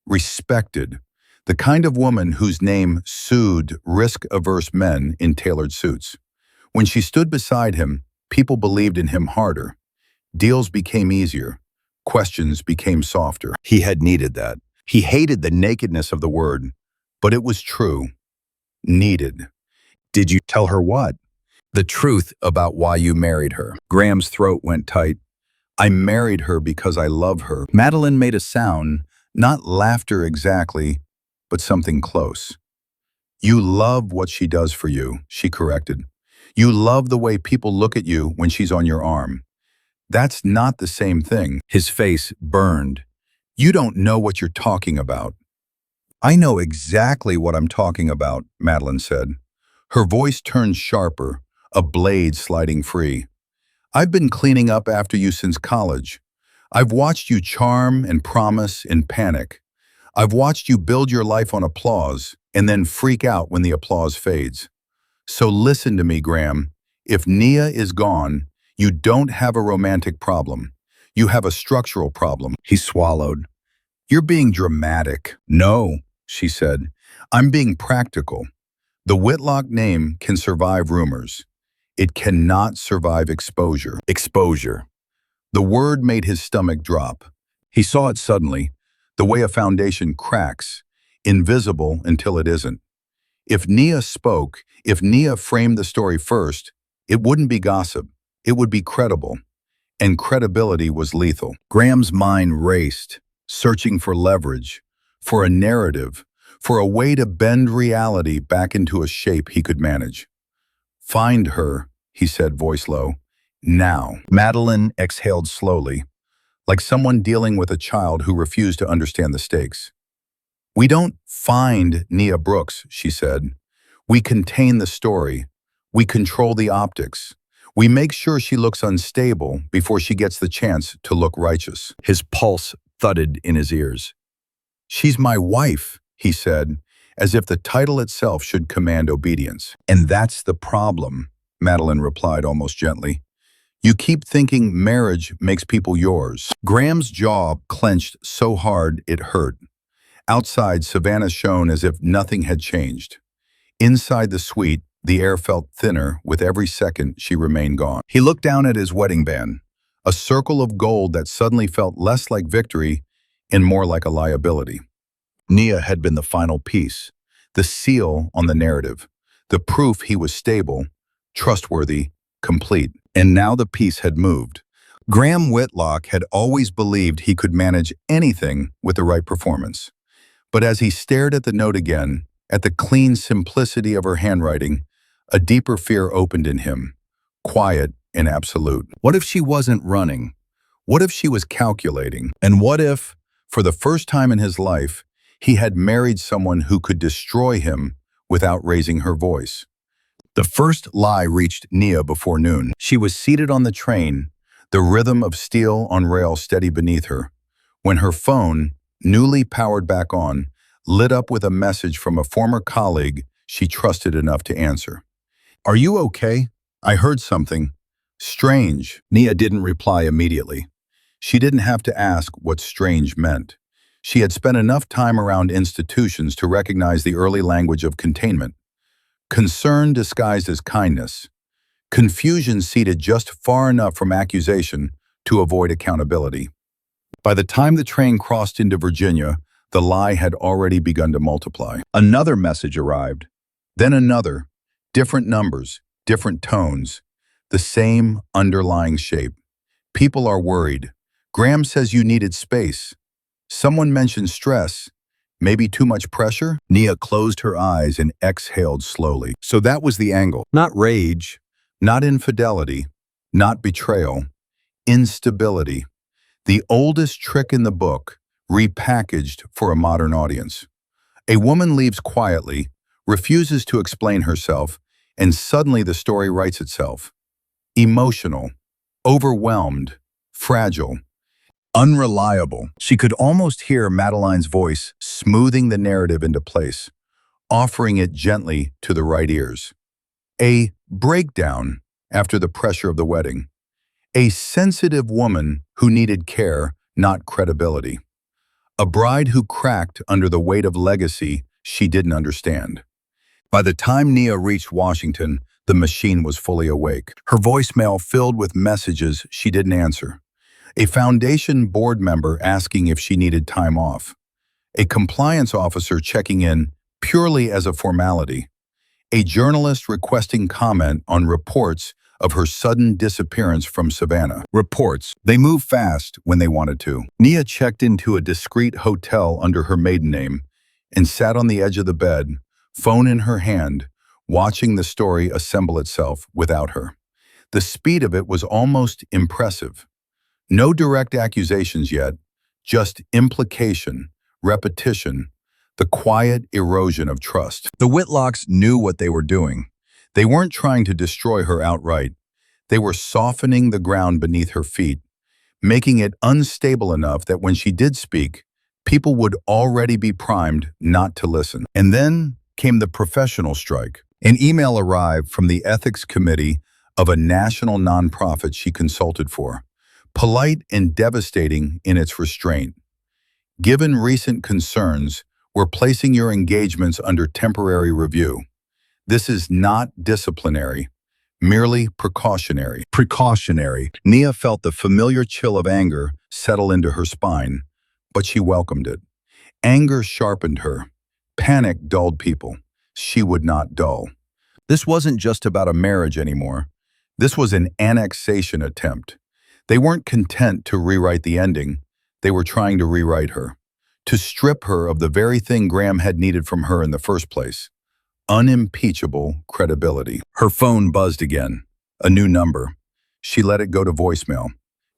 respected, the kind of woman whose name soothed risk-averse men in tailored suits. When she stood beside him, people believed in him harder. Deals became easier. Questions became softer. He had needed that. He hated the nakedness of the word, but it was true. Needed. Did you tell her what? The truth about why you married her. Graham's throat went tight. I married her because I love her. Madeline made a sound, not laughter exactly, but something close. You love what she does for you, she corrected. You love the way people look at you when she's on your arm. That's not the same thing. His face burned. You don't know what you're talking about. I know exactly what I'm talking about, Madeline said. Her voice turned sharper, a blade sliding free. I've been cleaning up after you since college. I've watched you charm and promise and panic. I've watched you build your life on applause and then freak out when the applause fades. So listen to me, Graham. If Nia is gone, you don't have a romantic problem. You have a structural problem. He swallowed. You're being dramatic. No, she said. I'm being practical. The Whitlock name can survive rumors. It cannot survive exposure. Exposure. The word made his stomach drop. He saw it suddenly, the way a foundation cracks, invisible until it isn't. If Nia spoke, if Nia framed the story first, it wouldn't be gossip. It would be credible. And credibility was lethal. Graham's mind raced, searching for leverage, for a narrative, for a way to bend reality back into a shape he could manage. Find her, he said, voice low. Now. Madeline exhaled slowly, like someone dealing with a child who refused to understand the stakes. We don't find Nia Brooks, she said. We contain the story. We control the optics. We make sure she looks unstable before she gets the chance to look righteous. His pulse thudded in his ears. She's my wife, he said, as if the title itself should command obedience. And that's the problem, Madeline replied almost gently. You keep thinking marriage makes people yours. Graham's jaw clenched so hard it hurt. Outside, Savannah shone as if nothing had changed. Inside the suite, the air felt thinner with every second she remained gone. He looked down at his wedding band, a circle of gold that suddenly felt less like victory and more like a liability. Nia had been the final piece, the seal on the narrative, the proof he was stable, trustworthy, complete. And now the piece had moved. Graham Whitlock had always believed he could manage anything with the right performance. But as he stared at the note again, at the clean simplicity of her handwriting, a deeper fear opened in him, quiet and absolute. What if she wasn't running? What if she was calculating? And what if, for the first time in his life, he had married someone who could destroy him without raising her voice? The first lie reached Nia before noon. She was seated on the train, the rhythm of steel on rail steady beneath her, when her phone, newly powered back on, lit up with a message from a former colleague she trusted enough to answer. Are you okay? I heard something. Strange. Nia didn't reply immediately. She didn't have to ask what strange meant. She had spent enough time around institutions to recognize the early language of containment. Concern disguised as kindness. Confusion seated just far enough from accusation to avoid accountability. By the time the train crossed into Virginia, the lie had already begun to multiply. Another message arrived. Then another. Different numbers, different tones. The same underlying shape. People are worried. Graham says you needed space. Someone mentioned stress. Maybe too much pressure? Nia closed her eyes and exhaled slowly. So that was the angle. Not rage, not infidelity, not betrayal. Instability. The oldest trick in the book, repackaged for a modern audience. A woman leaves quietly, refuses to explain herself, and suddenly the story writes itself. Emotional, overwhelmed, fragile, unreliable. She could almost hear Madeline's voice smoothing the narrative into place, offering it gently to the right ears. A breakdown after the pressure of the wedding. A sensitive woman who needed care, not credibility. A bride who cracked under the weight of legacy she didn't understand. By the time Nia reached Washington, the machine was fully awake. Her voicemail filled with messages she didn't answer. A foundation board member asking if she needed time off. A compliance officer checking in purely as a formality. A journalist requesting comment on reports of her sudden disappearance from Savannah. Reports. They move fast when they wanted to. Nia checked into a discreet hotel under her maiden name and sat on the edge of the bed, phone in her hand, watching the story assemble itself without her. The speed of it was almost impressive. No direct accusations yet, just implication, repetition, the quiet erosion of trust. The Whitlocks knew what they were doing. They weren't trying to destroy her outright. They were softening the ground beneath her feet, making it unstable enough that when she did speak, people would already be primed not to listen. And then came the professional strike. An email arrived from the ethics committee of a national nonprofit she consulted for, polite and devastating in its restraint. Given recent concerns, we're placing your engagements under temporary review. This is not disciplinary, merely precautionary. Precautionary. Nia felt the familiar chill of anger settle into her spine, but she welcomed it. Anger sharpened her. Panic dulled people. She would not dull. This wasn't just about a marriage anymore. This was an annexation attempt. They weren't content to rewrite the ending. They were trying to rewrite her, to strip her of the very thing Graham had needed from her in the first place: unimpeachable credibility. Her phone buzzed again. A new number. She let it go to voicemail.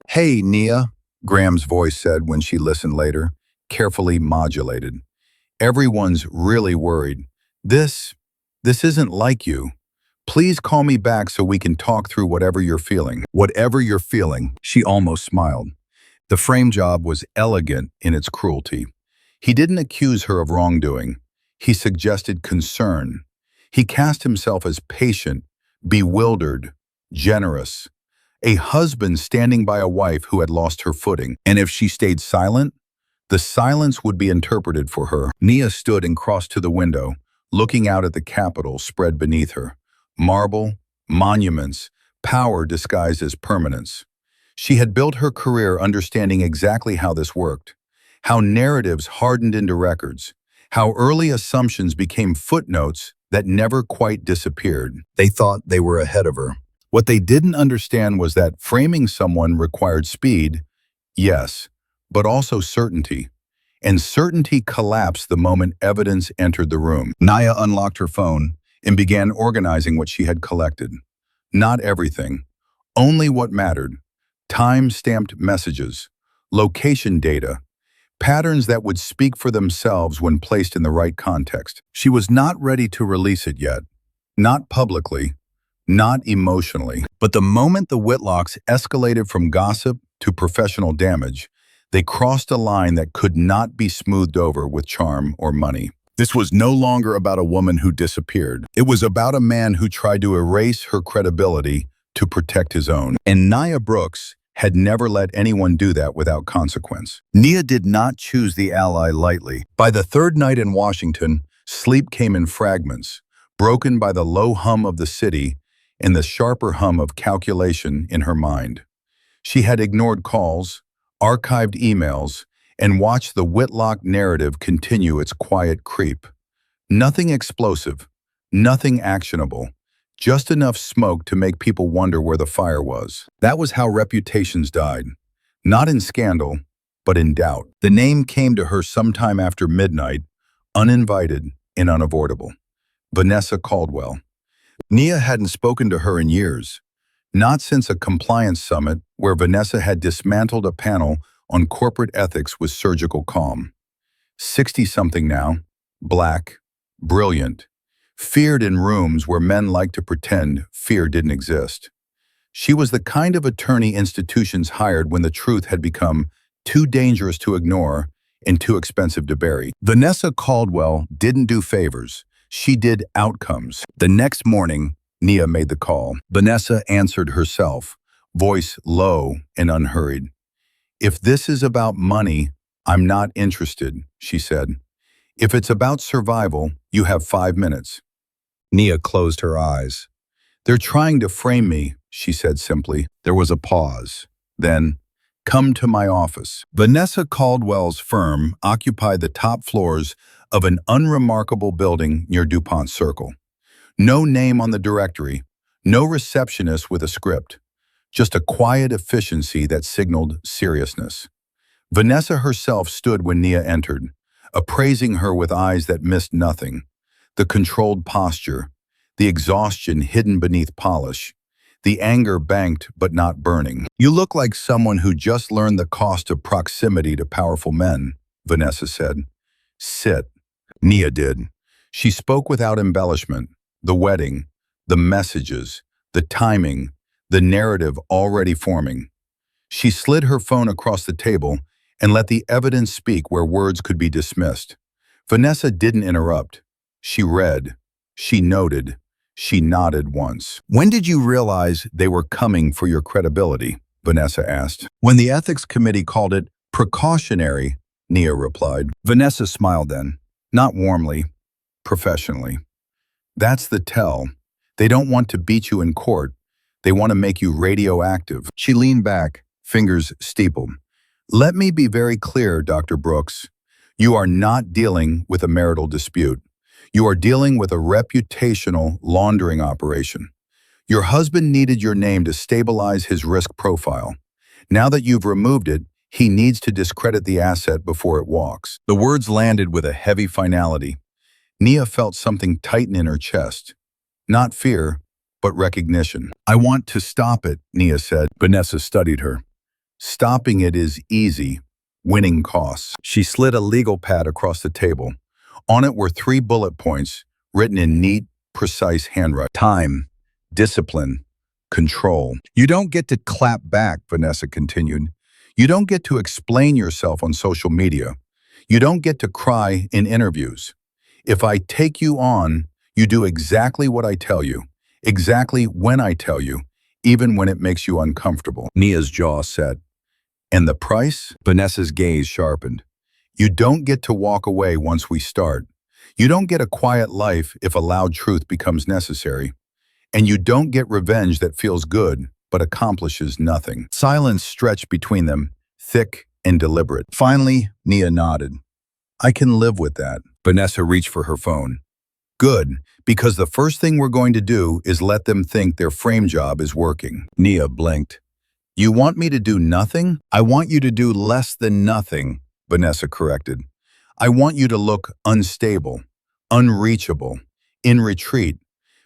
"Hey, Nia," Graham's voice said when she listened later, carefully modulated. "Everyone's really worried. This isn't like you. Please call me back so we can talk through whatever you're feeling." Whatever you're feeling, she almost smiled. The frame job was elegant in its cruelty. He didn't accuse her of wrongdoing. He suggested concern. He cast himself as patient, bewildered, generous. A husband standing by a wife who had lost her footing. And if she stayed silent, the silence would be interpreted for her. Nia stood and crossed to the window, looking out at the Capitol spread beneath her. Marble, monuments, power disguised as permanence. She had built her career understanding exactly how this worked, how narratives hardened into records, how early assumptions became footnotes that never quite disappeared. They thought they were ahead of her. What they didn't understand was that framing someone required speed, yes, but also certainty. And certainty collapsed the moment evidence entered the room. Nia unlocked her phone and began organizing what she had collected. Not everything, only what mattered. Time-stamped messages, location data, patterns that would speak for themselves when placed in the right context. She was not ready to release it yet. Not publicly, not emotionally. But the moment the Whitlocks escalated from gossip to professional damage, they crossed a line that could not be smoothed over with charm or money. This was no longer about a woman who disappeared. It was about a man who tried to erase her credibility to protect his own. And Nia Brooks had never let anyone do that without consequence. Nia did not choose the ally lightly. By the third night in Washington, sleep came in fragments, broken by the low hum of the city and the sharper hum of calculation in her mind. She had ignored calls, archived emails, and watched the Whitlock narrative continue its quiet creep. Nothing explosive, nothing actionable, just enough smoke to make people wonder where the fire was. That was how reputations died. Not in scandal, but in doubt. The name came to her sometime after midnight, uninvited and unavoidable. Vanessa Caldwell. Nia hadn't spoken to her in years. Not since a compliance summit where Vanessa had dismantled a panel on corporate ethics with surgical calm. 60-something now, black, brilliant, feared in rooms where men like to pretend fear didn't exist. She was the kind of attorney institutions hired when the truth had become too dangerous to ignore and too expensive to bury. Vanessa Caldwell didn't do favors. She did outcomes. The next morning, Nia made the call. Vanessa answered herself, voice low and unhurried. "If this is about money, I'm not interested," she said. "If it's about survival, you have 5 minutes." Nia closed her eyes. "They're trying to frame me," she said simply. There was a pause. Then, "Come to my office." Vanessa Caldwell's firm occupied the top floors of an unremarkable building near DuPont Circle. No name on the directory, no receptionist with a script, just a quiet efficiency that signaled seriousness. Vanessa herself stood when Nia entered, appraising her with eyes that missed nothing. The controlled posture, the exhaustion hidden beneath polish, the anger banked but not burning. "You look like someone who just learned the cost of proximity to powerful men," Vanessa said. "Sit." Nia did. She spoke without embellishment. The wedding, the messages, the timing, the narrative already forming. She slid her phone across the table and let the evidence speak where words could be dismissed. Vanessa didn't interrupt. She read. She noted. She nodded once. "When did you realize they were coming for your credibility?" Vanessa asked. "When the ethics committee called it precautionary," Nia replied. Vanessa smiled then, not warmly, professionally. "That's the tell. They don't want to beat you in court. They want to make you radioactive." She leaned back, fingers steepled. "Let me be very clear, Dr. Brooks. You are not dealing with a marital dispute. You are dealing with a reputational laundering operation. Your husband needed your name to stabilize his risk profile. Now that you've removed it, he needs to discredit the asset before it walks." The words landed with a heavy finality. Nia felt something tighten in her chest. Not fear, but recognition. "I want to stop it," Nia said. Vanessa studied her. "Stopping it is easy. Winning costs." She slid a legal pad across the table. On it were 3 bullet points, written in neat, precise handwriting. Time, discipline, control. "You don't get to clap back," Vanessa continued. "You don't get to explain yourself on social media. You don't get to cry in interviews. If I take you on, you do exactly what I tell you, exactly when I tell you, even when it makes you uncomfortable." Nia's jaw set. "And the price?" Vanessa's gaze sharpened. "You don't get to walk away once we start. You don't get a quiet life if a loud truth becomes necessary. And you don't get revenge that feels good but accomplishes nothing." Silence stretched between them, thick and deliberate. Finally, Nia nodded. "I can live with that." Vanessa reached for her phone. "Good, because the first thing we're going to do is let them think their frame job is working." Nia blinked. "You want me to do nothing?" "I want you to do less than nothing," Vanessa corrected. "I want you to look unstable, unreachable, in retreat,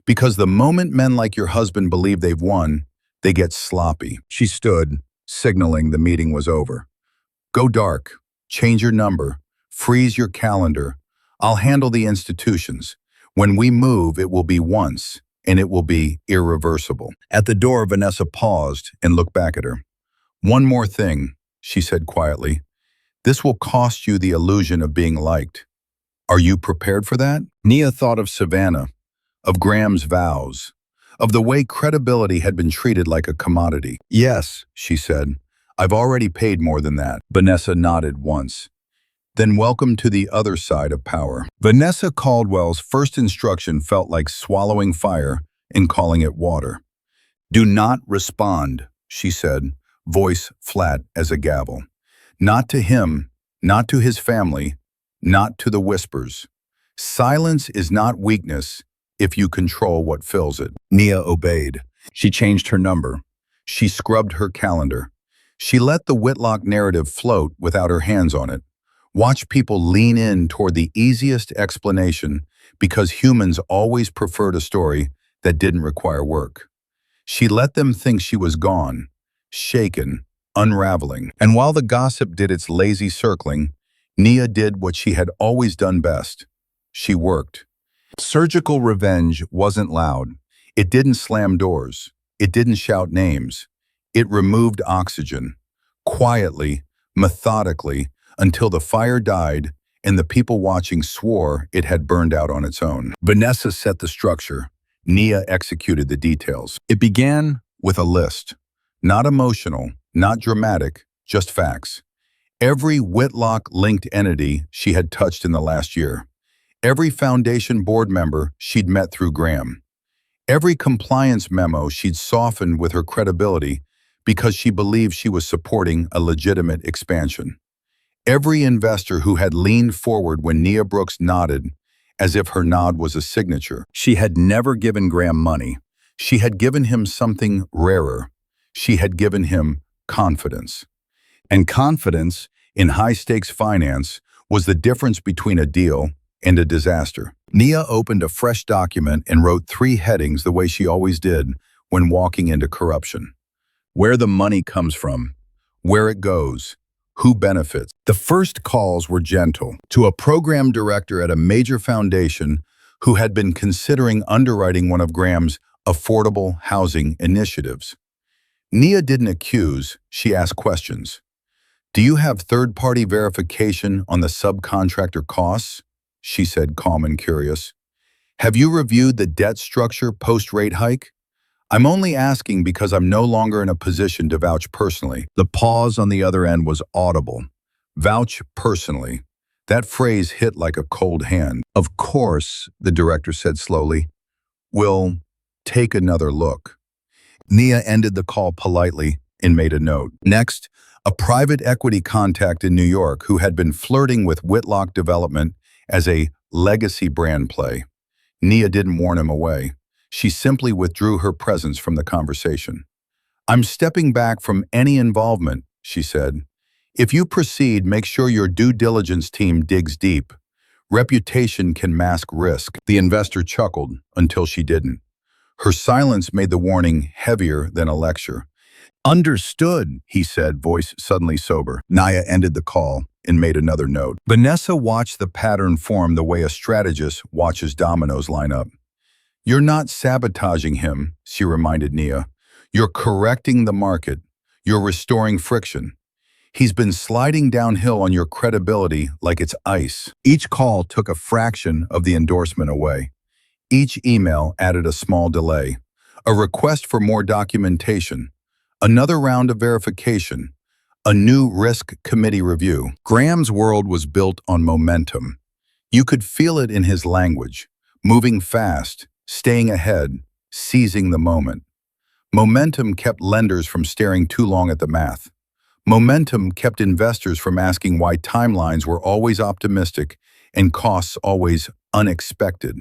because the moment men like your husband believe they've won, they get sloppy." She stood, signaling the meeting was over. "Go dark, change your number, freeze your calendar. I'll handle the institutions. When we move, it will be once, and it will be irreversible." At the door, Vanessa paused and looked back at her. "One more thing," she said quietly. "This will cost you the illusion of being liked. Are you prepared for that?" Nia thought of Savannah, of Graham's vows, of the way credibility had been treated like a commodity. "Yes," she said. "I've already paid more than that." Vanessa nodded once. "Then welcome to the other side of power." Vanessa Caldwell's first instruction felt like swallowing fire and calling it water. "Do not respond," she said, voice flat as a gavel. "Not to him, not to his family, not to the whispers. Silence is not weakness if you control what fills it." Nia obeyed. She changed her number. She scrubbed her calendar. She let the Whitlock narrative float without her hands on it. Watch people lean in toward the easiest explanation because humans always preferred a story that didn't require work. She let them think she was gone, shaken, unraveling. And while the gossip did its lazy circling, Nia did what she had always done best. She worked. Surgical revenge wasn't loud. It didn't slam doors. It didn't shout names. It removed oxygen, quietly, methodically, until the fire died and the people watching swore it had burned out on its own. Vanessa set the structure. Nia executed the details. It began with a list. Not emotional, not dramatic, just facts. Every Whitlock-linked entity she had touched in the last year. Every foundation board member she'd met through Graham. Every compliance memo she'd softened with her credibility because she believed she was supporting a legitimate expansion. Every investor who had leaned forward when Nia Brooks nodded, as if her nod was a signature. She had never given Graham money. She had given him something rarer. She had given him confidence. And confidence, in high-stakes finance, was the difference between a deal and a disaster. Nia opened a fresh document and wrote 3 headings the way she always did when walking into corruption. Where the money comes from, where it goes, who benefits. The first calls were gentle, to a program director at a major foundation who had been considering underwriting one of Graham's affordable housing initiatives. Nia didn't accuse, she asked questions. Do you have third-party verification on the subcontractor costs? She said, calm and curious. Have you reviewed the debt structure post-rate hike? I'm only asking because I'm no longer in a position to vouch personally. The pause on the other end was audible. Vouch personally. That phrase hit like a cold hand. Of course, the director said slowly. We'll take another look. Nia ended the call politely and made a note. Next, a private equity contact in New York who had been flirting with Whitlock Development as a legacy brand play. Nia didn't warn him away. She simply withdrew her presence from the conversation. I'm stepping back from any involvement, she said. If you proceed, make sure your due diligence team digs deep. Reputation can mask risk. The investor chuckled until she didn't. Her silence made the warning heavier than a lecture. Understood, he said, voice suddenly sober. Nia ended the call and made another note. Vanessa watched the pattern form the way a strategist watches dominoes line up. You're not sabotaging him, she reminded Nia. You're correcting the market. You're restoring friction. He's been sliding downhill on your credibility like it's ice. Each call took a fraction of the endorsement away. Each email added a small delay. A request for more documentation. Another round of verification. A new risk committee review. Graham's world was built on momentum. You could feel it in his language. Moving fast, staying ahead, seizing the moment. Momentum kept lenders from staring too long at the math. Momentum kept investors from asking why timelines were always optimistic and costs always unexpected.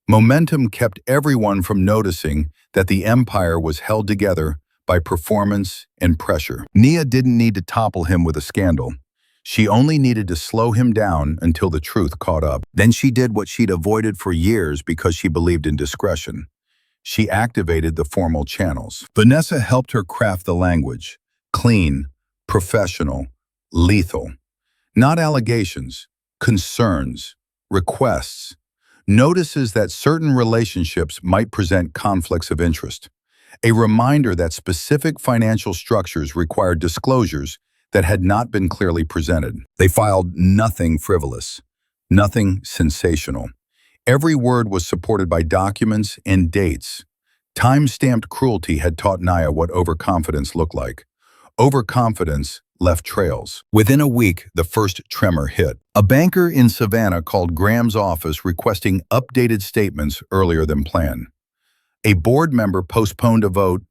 Momentum kept everyone from noticing that the empire was held together by performance and pressure. Nia didn't need to topple him with a scandal. She only needed to slow him down until the truth caught up. Then she did what she'd avoided for years because she believed in discretion. She activated the formal channels. Vanessa helped her craft the language. Clean, professional, lethal. Not allegations, concerns, requests. Notices that certain relationships might present conflicts of interest. A reminder that specific financial structures required disclosures that had not been clearly presented. They filed nothing frivolous, nothing sensational. Every word was supported by documents and dates. Time-stamped cruelty had taught Nia what overconfidence looked like. Overconfidence left trails. Within a week, the first tremor hit. A banker in Savannah called Graham's office requesting updated statements earlier than planned. A board member postponed a vote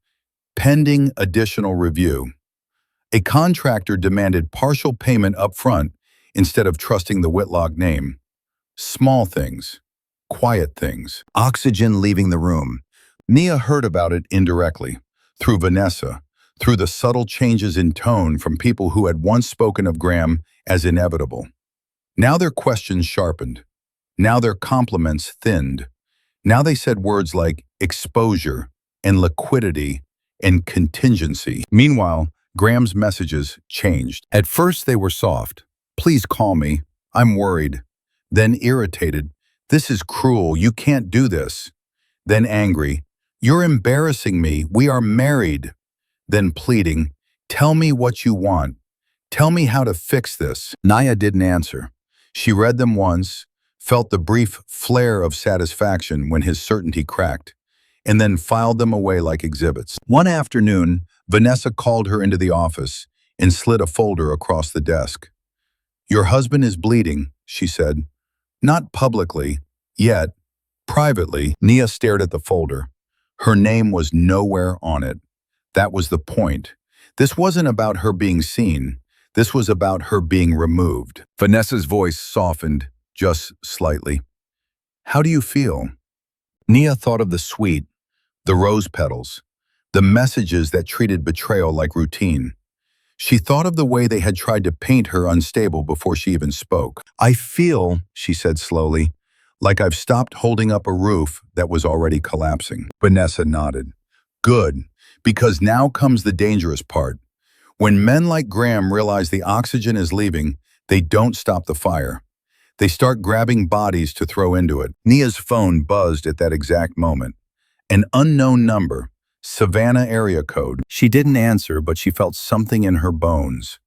pending additional review. A contractor demanded partial payment up front instead of trusting the Whitlock name. Small things, quiet things. Oxygen leaving the room. Nia heard about it indirectly, through Vanessa, through the subtle changes in tone from people who had once spoken of Graham as inevitable. Now their questions sharpened. Now their compliments thinned. Now they said words like exposure and liquidity and contingency. Meanwhile, Graham's messages changed. At first they were soft. Please call me. I'm worried. Then irritated. This is cruel. You can't do this. Then angry. You're embarrassing me. We are married. Then pleading. Tell me what you want. Tell me how to fix this. Nia didn't answer. She read them once, felt the brief flare of satisfaction when his certainty cracked, and then filed them away like exhibits. One afternoon, Vanessa called her into the office and slid a folder across the desk. Your husband is bleeding, she said. Not publicly, yet, privately. Nia stared at the folder. Her name was nowhere on it. That was the point. This wasn't about her being seen. This was about her being removed. Vanessa's voice softened just slightly. How do you feel? Nia thought of the suite, the rose petals, the messages that treated betrayal like routine. She thought of the way they had tried to paint her unstable before she even spoke. I feel, she said slowly, Like I've stopped holding up a roof that was already collapsing. Vanessa nodded. Good, because now comes the dangerous part. When men like Graham realize the oxygen is leaving, they don't stop the fire. They start grabbing bodies to throw into it. Nia's phone buzzed at that exact moment. An unknown number, Savannah area code. She didn't answer, but she felt something in her bones.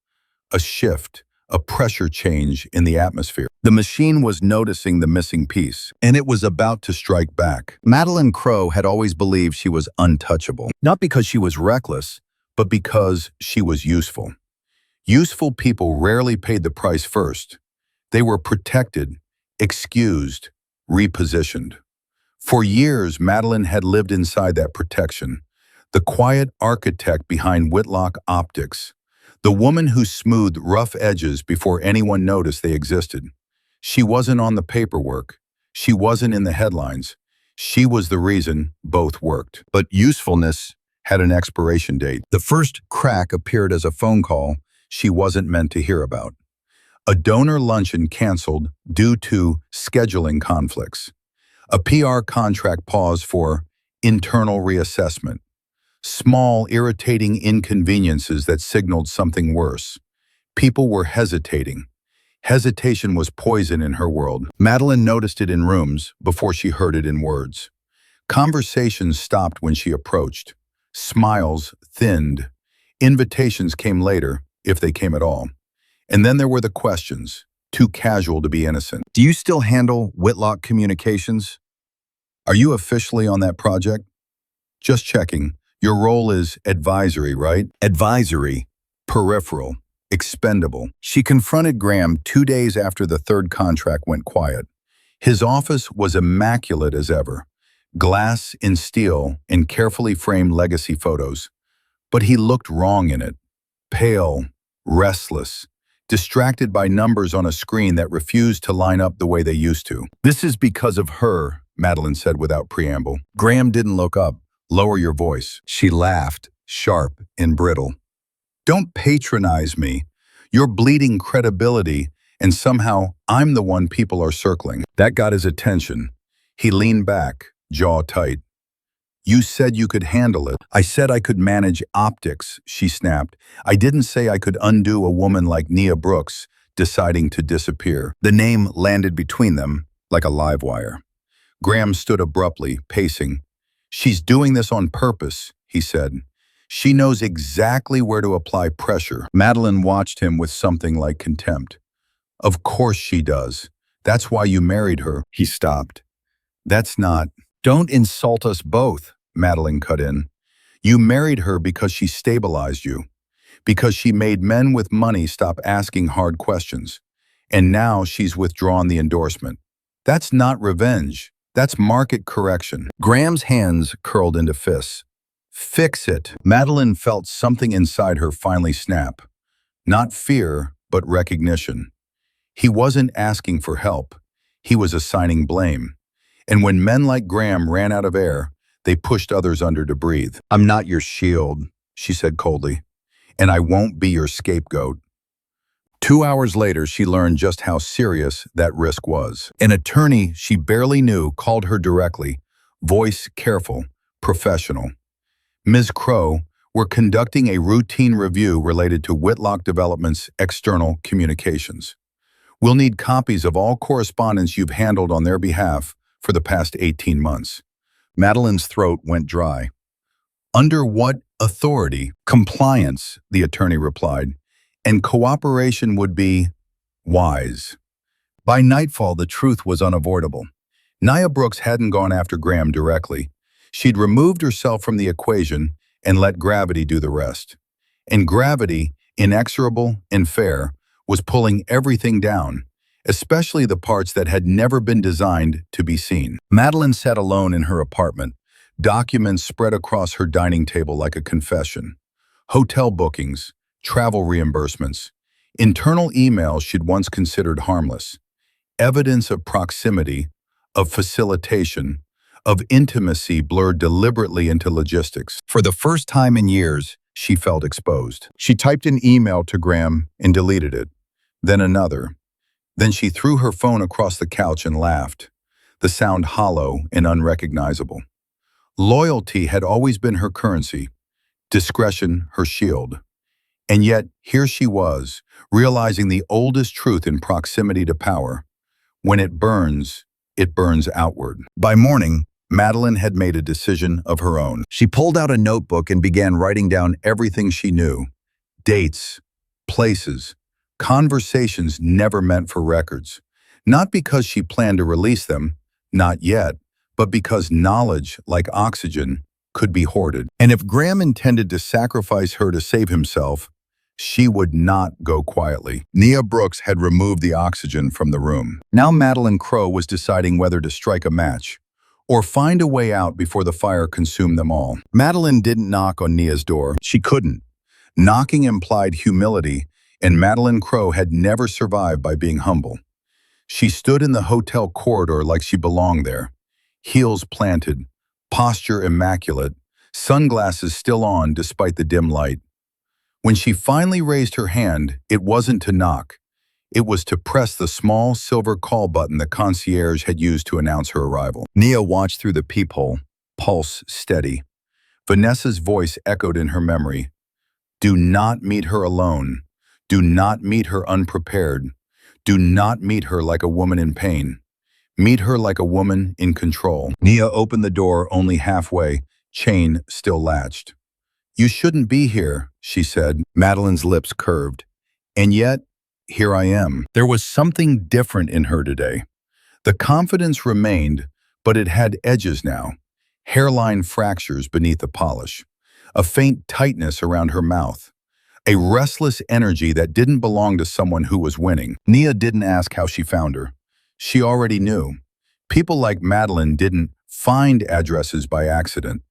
A shift, a pressure change in the atmosphere. The machine was noticing the missing piece, and it was about to strike back. Madeline Crowe had always believed she was untouchable, not because she was reckless, but because she was useful. Useful people rarely paid the price first. They were protected, excused, repositioned. For years, Madeline had lived inside that protection, the quiet architect behind Whitlock Optics, the woman who smoothed rough edges before anyone noticed they existed. She wasn't on the paperwork. She wasn't in the headlines. She was the reason both worked. But usefulness had an expiration date. The first crack appeared as a phone call she wasn't meant to hear about. A donor luncheon canceled due to scheduling conflicts. A PR contract pause for internal reassessment. Small, irritating inconveniences that signaled something worse. People were hesitating. Hesitation was poison in her world. Madeline noticed it in rooms before she heard it in words. Conversations stopped when she approached. Smiles thinned. Invitations came later, if they came at all. And then there were the questions, too casual to be innocent. Do you still handle Whitlock Communications? Are you officially on that project? Just checking. Your role is advisory, right? Advisory, peripheral, expendable. She confronted Graham 2 days after the third contract went quiet. His office was immaculate as ever. Glass in steel and carefully framed legacy photos. But he looked wrong in it. Pale, restless, distracted by numbers on a screen that refused to line up the way they used to. This is because of her, Madeline said without preamble. Graham didn't look up. Lower your voice. She laughed, sharp and brittle. Don't patronize me. You're bleeding credibility, and somehow I'm the one people are circling. That got his attention. He leaned back, jaw tight. You said you could handle it. I said I could manage optics, she snapped. I didn't say I could undo a woman like Nia Brooks deciding to disappear. The name landed between them like a live wire. Graham stood abruptly, pacing. She's doing this on purpose, he said. She knows exactly where to apply pressure. Madeline watched him with something like contempt. Of course she does. That's why you married her. He stopped. That's not. Don't insult us both, Madeline cut in. You married her because she stabilized you. Because she made men with money stop asking hard questions. And now she's withdrawn the endorsement. That's not revenge. That's market correction. Graham's hands curled into fists. Fix it. Madeline felt something inside her finally snap. Not fear, but recognition. He wasn't asking for help. He was assigning blame. And when men like Graham ran out of air, they pushed others under to breathe. I'm not your shield, she said coldly. And I won't be your scapegoat. 2 hours later, she learned just how serious that risk was. An attorney she barely knew called her directly, voice careful, professional. Ms. Crowe, we're conducting a routine review related to Whitlock Development's external communications. We'll need copies of all correspondence you've handled on their behalf for the past 18 months. Madeline's throat went dry. Under what authority? Compliance, the attorney replied. And cooperation would be wise. By nightfall, the truth was unavoidable. Nia Brooks hadn't gone after Graham directly. She'd removed herself from the equation and let gravity do the rest. And gravity, inexorable and fair, was pulling everything down, especially the parts that had never been designed to be seen. Madeline sat alone in her apartment, documents spread across her dining table like a confession. Hotel bookings, travel reimbursements, internal emails she'd once considered harmless, evidence of proximity, of facilitation, of intimacy blurred deliberately into logistics. For the first time in years, she felt exposed. She typed an email to Graham and deleted it, then another. Then she threw her phone across the couch and laughed. the sound hollow and unrecognizable. Loyalty had always been her currency, discretion her shield. And yet, here she was, realizing the oldest truth in proximity to power. When it burns outward. By morning, Madeline had made a decision of her own. She pulled out a notebook and began writing down everything she knew. Dates, places, conversations never meant for records. Not because she planned to release them, not yet, but because knowledge, like oxygen, could be hoarded. And if Graham intended to sacrifice her to save himself, she would not go quietly. Nia Brooks had removed the oxygen from the room. Now Madeline Crowe was deciding whether to strike a match or find a way out before the fire consumed them all. Madeline didn't knock on Nia's door. She couldn't. Knocking implied humility, and Madeline Crowe had never survived by being humble. She stood in the hotel corridor like she belonged there, heels planted, posture immaculate, sunglasses still on despite the dim light. When she finally raised her hand, it wasn't to knock. It was to press the small silver call button the concierge had used to announce her arrival. Nia watched through the peephole, pulse steady. Vanessa's voice echoed in her memory. Do not meet her alone. Do not meet her unprepared. Do not meet her like a woman in pain. Meet her like a woman in control. Nia opened the door only halfway, chain still latched. You shouldn't be here, she said. Madeline's lips curved. And yet, here I am. There was something different in her today. The confidence remained, but it had edges now. Hairline fractures beneath the polish. A faint tightness around her mouth. A restless energy that didn't belong to someone who was winning. Nia didn't ask how she found her. She already knew. People like Madeline didn't find addresses by accident.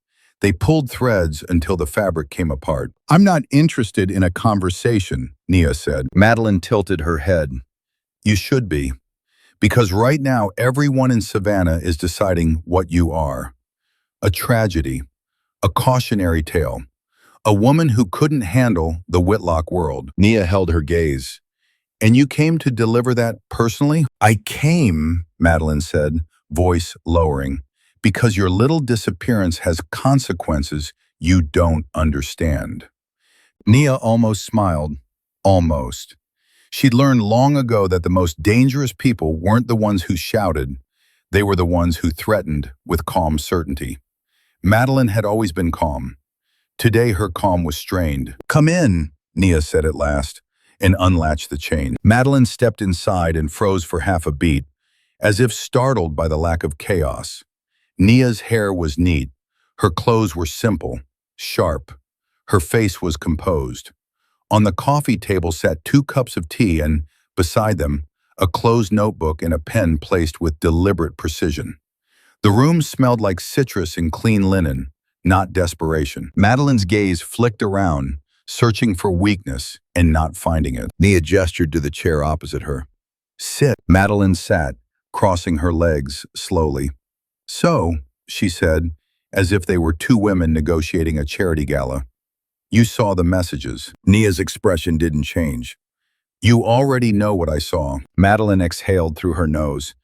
They pulled threads until the fabric came apart. I'm not interested in a conversation, Nia said. Madeline tilted her head. You should be. Because right now, everyone in Savannah is deciding what you are. A tragedy. A cautionary tale. A woman who couldn't handle the Whitlock world. Nia held her gaze. And you came to deliver that personally? I came, Madeline said, voice lowering, because your little disappearance has consequences you don't understand. Nia almost smiled. Almost. She'd learned long ago that the most dangerous people weren't the ones who shouted. They were the ones who threatened with calm certainty. Madeline had always been calm. Today her calm was strained. Come in, Nia said at last, and unlatched the chain. Madeline stepped inside and froze for half a beat, as if startled by the lack of chaos. Nia's hair was neat. Her clothes were simple, sharp. Her face was composed. On the coffee table sat 2 cups of tea and, beside them, a closed notebook and a pen placed with deliberate precision. The room smelled like citrus and clean linen, not desperation. Madeline's gaze flicked around, searching for weakness and not finding it. Nia gestured to the chair opposite her. Sit. Madeline sat, crossing her legs slowly. So, she said, as if they were 2 women negotiating a charity gala. You saw the messages. Nia's expression didn't change. You already know what I saw. Madeline exhaled through her nose.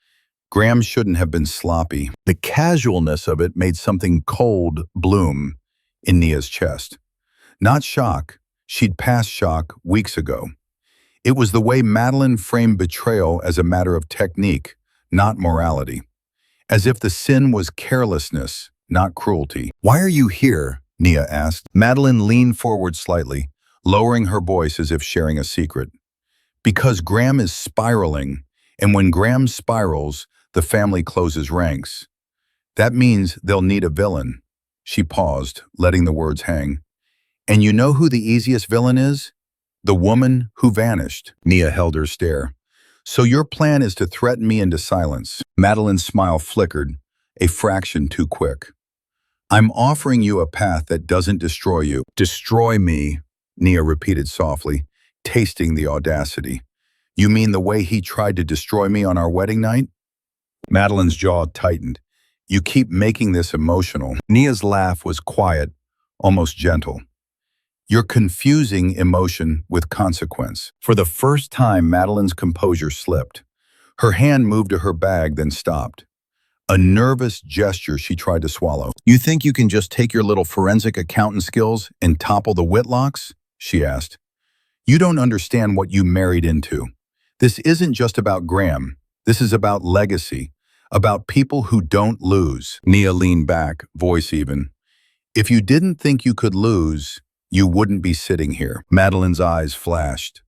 Graham shouldn't have been sloppy. The casualness of it made something cold bloom in Nia's chest. Not shock. She'd passed shock weeks ago. It was the way Madeline framed betrayal as a matter of technique, not morality. As if the sin was carelessness, not cruelty. Why are you here? Nia asked. Madeline leaned forward slightly, lowering her voice as if sharing a secret. Because Graham is spiraling, and when Graham spirals, the family closes ranks. That means they'll need a villain. She paused, letting the words hang. And you know who the easiest villain is? The woman who vanished. Nia held her stare. So your plan is to threaten me into silence. Madeline's smile flickered, a fraction too quick. I'm offering you a path that doesn't destroy you. Destroy me, Nia repeated softly, tasting the audacity. You mean the way he tried to destroy me on our wedding night? Madeline's jaw tightened. You keep making this emotional. Nia's laugh was quiet, almost gentle. You're confusing emotion with consequence. For the first time, Madeline's composure slipped. Her hand moved to her bag, then stopped. a nervous gesture she tried to swallow. "You think you can just take your little forensic accountant skills and topple the Whitlocks?" she asked. "You don't understand what you married into. This isn't just about Graham. This is about legacy, about people who don't lose." Nia leaned back, voice even. "If you didn't think you could lose, you wouldn't be sitting here." Madeline's eyes flashed.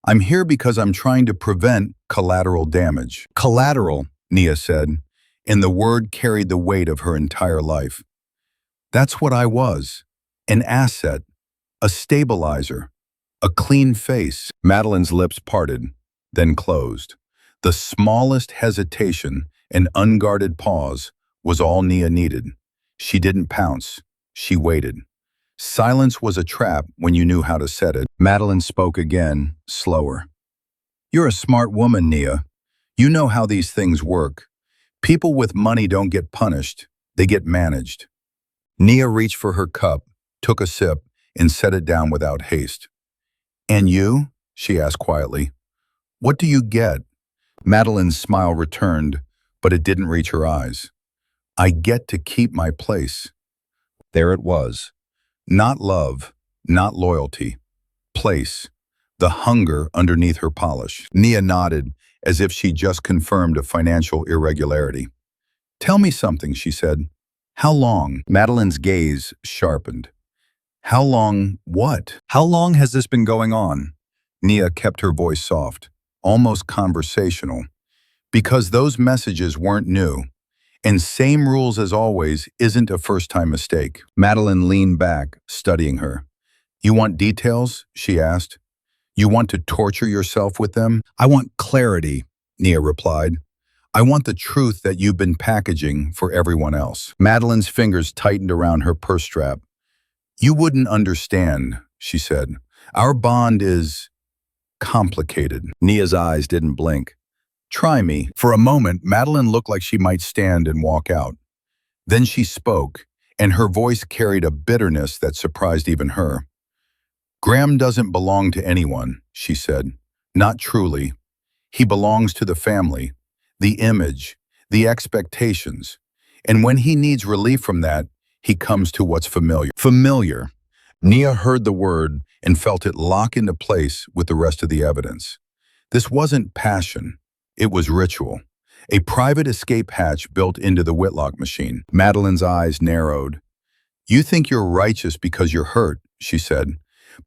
"I'm here because I'm trying to prevent collateral damage." "Collateral," Nia said, and the word carried the weight of her entire life. "That's what I was. An asset, a stabilizer, a clean face." Madeline's lips parted, then closed. The smallest hesitation, an unguarded pause, was all Nia needed. She didn't pounce. She waited. Silence was a trap when you knew how to set it. Madeline spoke again, slower. "You're a smart woman, Nia. You know how these things work. People with money don't get punished. They get managed." Nia reached for her cup, took a sip, and set it down without haste. "And you?" she asked quietly. "What do you get?" Madeline's smile returned, but it didn't reach her eyes. "I get to keep my place." There it was. Not love, not loyalty. Place. The hunger underneath her polish. Nia nodded, as if she just confirmed a financial irregularity. "Tell me something," she said. "How long?" Madeline's gaze sharpened. "How long what? How long has this been going on?" Nia kept her voice soft, almost conversational. "Because those messages weren't new. And same rules as always isn't a first-time mistake." Madeline leaned back, studying her. "You want details?" she asked. "You want to torture yourself with them?" "I want clarity," Nia replied. "I want the truth that you've been packaging for everyone else." Madeline's fingers tightened around her purse strap. "You wouldn't understand," she said. "Our bond is complicated." Nia's eyes didn't blink. "Try me." For a moment, Madeline looked like she might stand and walk out. Then she spoke, and her voice carried a bitterness that surprised even her. "Graham doesn't belong to anyone," she said. "Not truly. He belongs to the family, the image, the expectations. And when he needs relief from that, he comes to what's familiar." Familiar. Nia heard the word and felt it lock into place with the rest of the evidence. This wasn't passion. It was ritual. A private escape hatch built into the Whitlock machine. Madeline's eyes narrowed. "You think you're righteous because you're hurt," she said.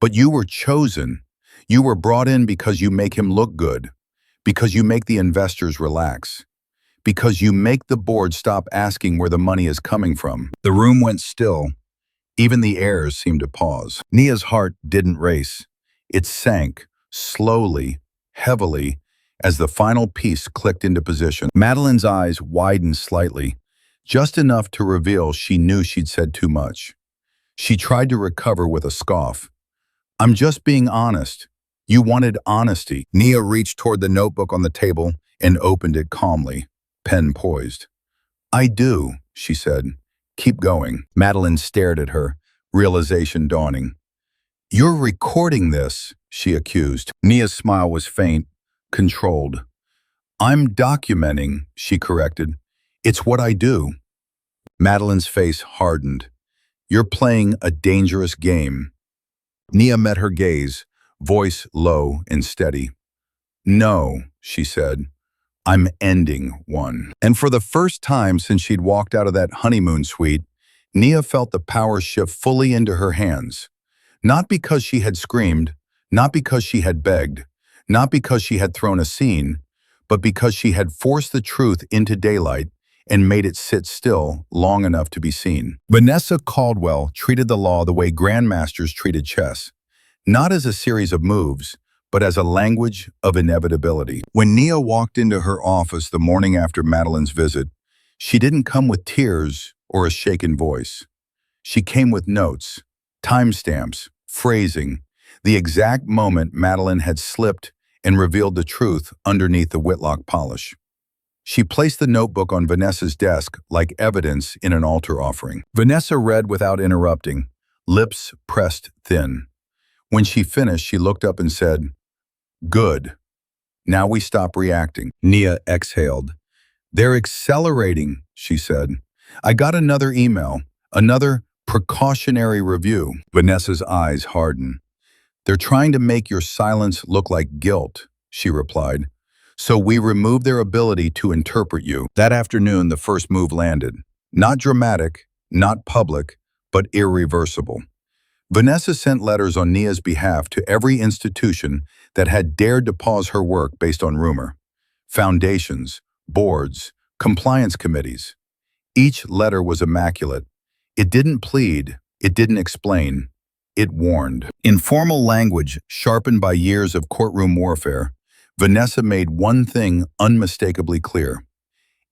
"But you were chosen. You were brought in because you make him look good, because you make the investors relax, because you make the board stop asking where the money is coming from." The room went still. Even the airs seemed to pause. Nia's heart didn't race. It sank, slowly, heavily, as the final piece clicked into position. Madeline's eyes widened slightly, just enough to reveal she knew she'd said too much. She tried to recover with a scoff. "I'm just being honest. You wanted honesty." Nia reached toward the notebook on the table and opened it calmly, pen poised. "I do," she said. "Keep going." Madeline stared at her, realization dawning. "You're recording this," she accused. Nia's smile was faint, controlled. "I'm documenting," she corrected. "It's what I do." Madeline's face hardened. "You're playing a dangerous game." Nia met her gaze, voice low and steady. "No," she said. "I'm ending one." And for the first time since she'd walked out of that honeymoon suite, Nia felt the power shift fully into her hands. Not because she had screamed, not because she had begged, not because she had thrown a scene, but because she had forced the truth into daylight and made it sit still long enough to be seen. Vanessa Caldwell treated the law the way grandmasters treated chess, not as a series of moves, but as a language of inevitability. When Nia walked into her office the morning after Madeline's visit, she didn't come with tears or a shaken voice. She came with notes, timestamps, phrasing, the exact moment Madeline had slipped and revealed the truth underneath the Whitlock polish. She placed the notebook on Vanessa's desk like evidence in an altar offering. Vanessa read without interrupting, lips pressed thin. When she finished, she looked up and said, "Good. Now we stop reacting." Nia exhaled. "They're accelerating," she said. I got another email, another precautionary review. Vanessa's eyes hardened. They're trying to make your silence look like guilt, she replied. So we removed their ability to interpret you. That afternoon, the first move landed. Not dramatic, not public, but irreversible. Vanessa sent letters on Nia's behalf to every institution that had dared to pause her work based on rumor. Foundations, boards, compliance committees. Each letter was immaculate. It didn't plead, it didn't explain, it warned. In formal language, sharpened by years of courtroom warfare, Vanessa made one thing unmistakably clear.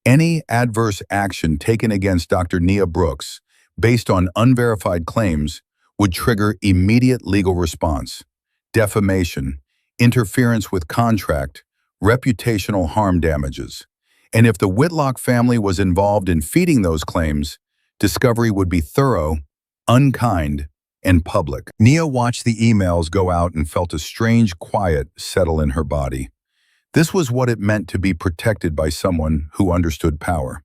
Any adverse action taken against Dr. Nia Brooks, based on unverified claims, would trigger immediate legal response: defamation, interference with contract, reputational harm damages. And if the Whitlock family was involved in feeding those claims, discovery would be thorough, unkind, and public. Nia watched the emails go out and felt a strange quiet settle in her body. This was what it meant to be protected by someone who understood power.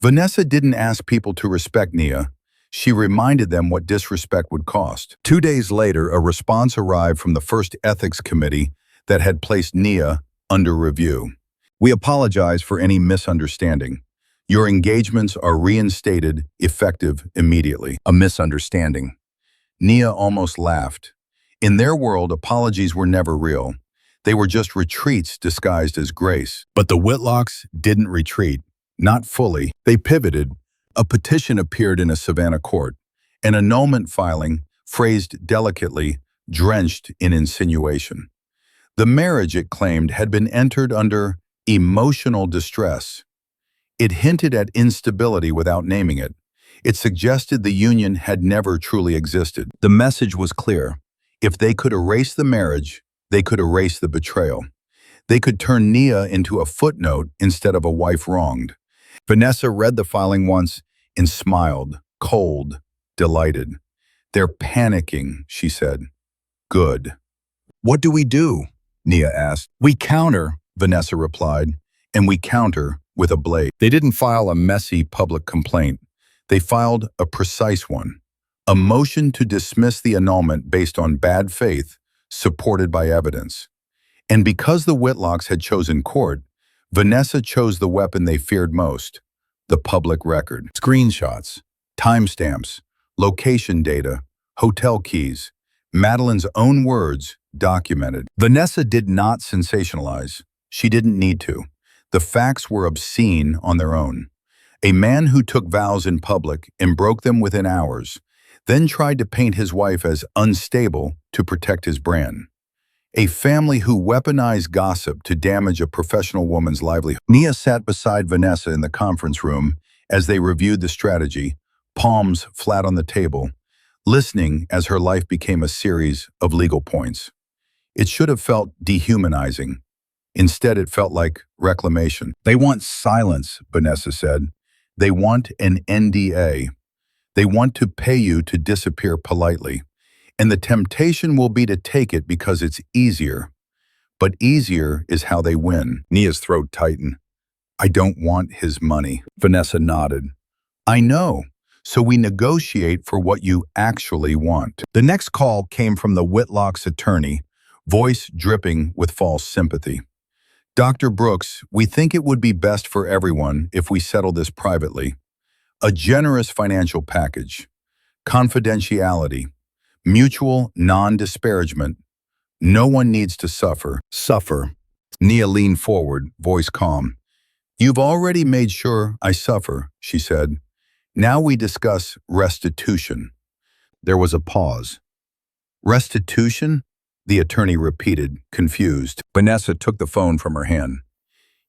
Vanessa didn't ask people to respect Nia. She reminded them what disrespect would cost. 2 days later, a response arrived from the first ethics committee that had placed Nia under review. We apologize for any misunderstanding. Your engagements are reinstated, effective immediately. A misunderstanding. Nia almost laughed. In their world, apologies were never real. They were just retreats disguised as grace. But the Whitlocks didn't retreat. Not fully. They pivoted. A petition appeared in a Savannah court, an annulment filing, phrased delicately, drenched in insinuation. The marriage, it claimed, had been entered under emotional distress. It hinted at instability without naming it. It suggested the union had never truly existed. The message was clear. If they could erase the marriage, they could erase the betrayal. They could turn Nia into a footnote instead of a wife wronged. Vanessa read the filing once and smiled, cold, delighted. They're panicking, she said. Good. What do we do? Nia asked. We counter, Vanessa replied, and we counter with a blade. They didn't file a messy public complaint. They filed a precise one. A motion to dismiss the annulment based on bad faith, supported by evidence. And because the Whitlocks had chosen court, Vanessa chose the weapon they feared most: the public record. Screenshots, timestamps, location data, hotel keys, Madeline's own words documented. Vanessa did not sensationalize. She didn't need to. The facts were obscene on their own. A man who took vows in public and broke them within hours, then tried to paint his wife as unstable to protect his brand. A family who weaponized gossip to damage a professional woman's livelihood. Nia sat beside Vanessa in the conference room as they reviewed the strategy, palms flat on the table, listening as her life became a series of legal points. It should have felt dehumanizing. Instead, it felt like reclamation. They want silence, Vanessa said. They want an NDA. They want to pay you to disappear politely. And the temptation will be to take it because it's easier. But easier is how they win. Nia's throat tightened. I don't want his money. Vanessa nodded. I know. So we negotiate for what you actually want. The next call came from the Whitlock's attorney, voice dripping with false sympathy. Dr. Brooks, we think it would be best for everyone if we settle this privately. A generous financial package. Confidentiality. Mutual non-disparagement. No one needs to suffer. Suffer. Nia leaned forward, voice calm. You've already made sure I suffer, she said. Now we discuss restitution. There was a pause. Restitution? The attorney repeated, confused. Vanessa took the phone from her hand.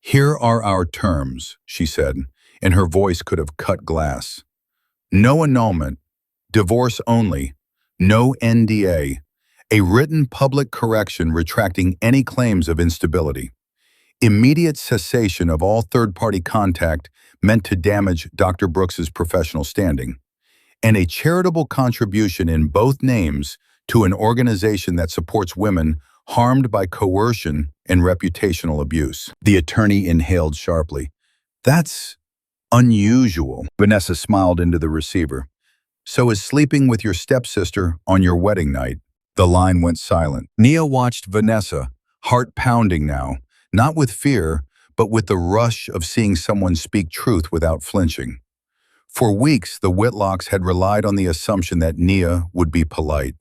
Here are our terms, she said, and her voice could have cut glass. No annulment, divorce only, no NDA, a written public correction retracting any claims of instability. Immediate cessation of all third-party contact meant to damage Dr. Brooks's professional standing, and a charitable contribution in both names to an organization that supports women harmed by coercion and reputational abuse. The attorney inhaled sharply. That's Unusual. Vanessa smiled into the receiver. So is sleeping with your stepsister on your wedding night? The line went silent. Nia watched Vanessa, heart pounding now, not with fear, but with the rush of seeing someone speak truth without flinching. For weeks, the Whitlocks had relied on the assumption that Nia would be polite,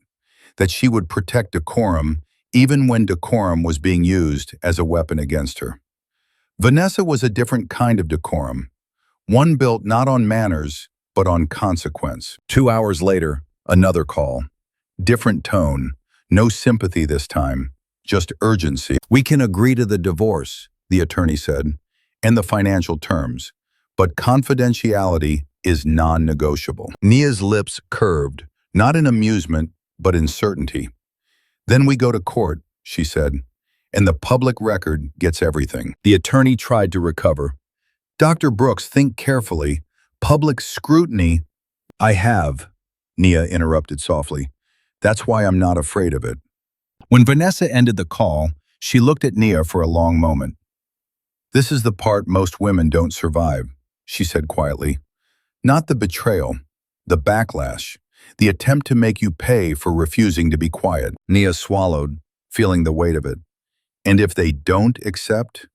that she would protect decorum even when decorum was being used as a weapon against her. Vanessa was a different kind of decorum, one built not on manners, but on consequence. 2 hours later, another call. Different tone, no sympathy this time, just urgency. We can agree to the divorce, the attorney said, and the financial terms, but confidentiality is non-negotiable. Nia's lips curved, not in amusement, but in certainty. Then we go to court, she said, and the public record gets everything. The attorney tried to recover. Dr. Brooks, think carefully. Public scrutiny. I have, Nia interrupted softly. That's why I'm not afraid of it. When Vanessa ended the call, she looked at Nia for a long moment. This is the part most women don't survive, she said quietly. Not the betrayal, the backlash, the attempt to make you pay for refusing to be quiet. Nia swallowed, feeling the weight of it. And if they don't accept?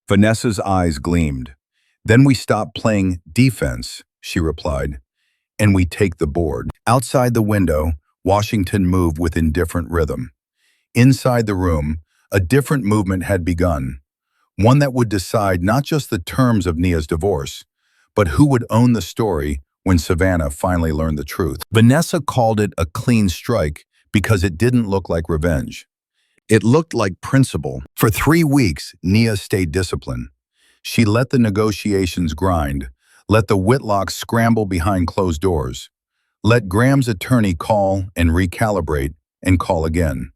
Vanessa's eyes gleamed. Then we stop playing defense, she replied, and we take the board. Outside the window, Washington moved with indifferent rhythm. Inside the room, a different movement had begun, one that would decide not just the terms of Nia's divorce, but who would own the story when Savannah finally learned the truth. Vanessa called it a clean strike because it didn't look like revenge. It looked like principle. For 3 weeks, Nia stayed disciplined. She let the negotiations grind, let the Whitlocks scramble behind closed doors, let Graham's attorney call and recalibrate and call again.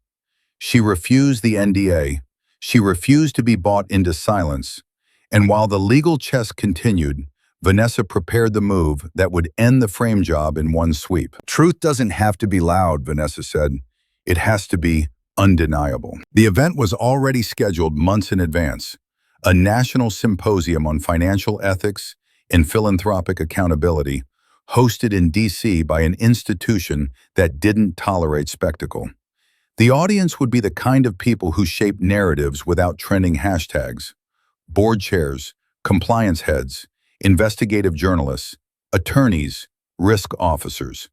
She refused the NDA. She refused to be bought into silence. And while the legal chess continued, Vanessa prepared the move that would end the frame job in one sweep. Truth doesn't have to be loud, Vanessa said. It has to be undeniable. The event was already scheduled months in advance. A national symposium on financial ethics and philanthropic accountability, hosted in D.C. by an institution that didn't tolerate spectacle. The audience would be the kind of people who shape narratives without trending hashtags. Board chairs, compliance heads, investigative journalists, attorneys, risk officers.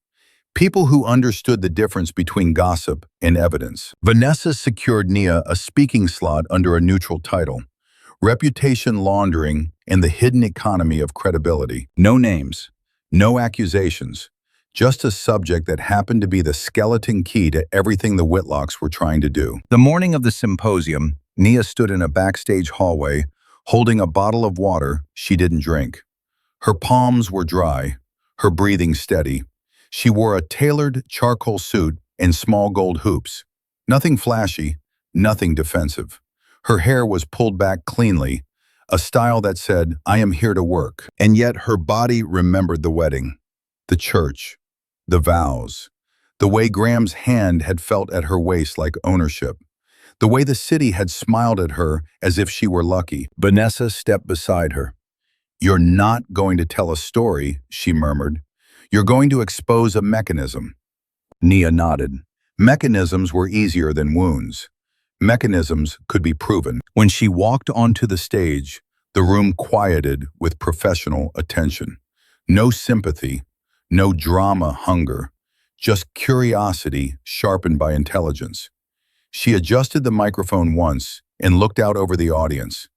People who understood the difference between gossip and evidence. Vanessa secured Nia a speaking slot under a neutral title. Reputation laundering and the hidden economy of credibility. No names, no accusations, just a subject that happened to be the skeleton key to everything the Whitlocks were trying to do. The morning of the symposium, Nia stood in a backstage hallway, holding a bottle of water she didn't drink. Her palms were dry, her breathing steady. She wore a tailored charcoal suit and small gold hoops. Nothing flashy, nothing defensive. Her hair was pulled back cleanly, a style that said, I am here to work. And yet her body remembered the wedding, the church, the vows, the way Graham's hand had felt at her waist like ownership, the way the city had smiled at her as if she were lucky. Vanessa stepped beside her. You're not going to tell a story, she murmured. You're going to expose a mechanism. Nia nodded. Mechanisms were easier than wounds. Mechanisms could be proven. When she walked onto the stage, the room quieted with professional attention. No sympathy, no drama hunger, just curiosity sharpened by intelligence. She adjusted the microphone once and looked out over the audience.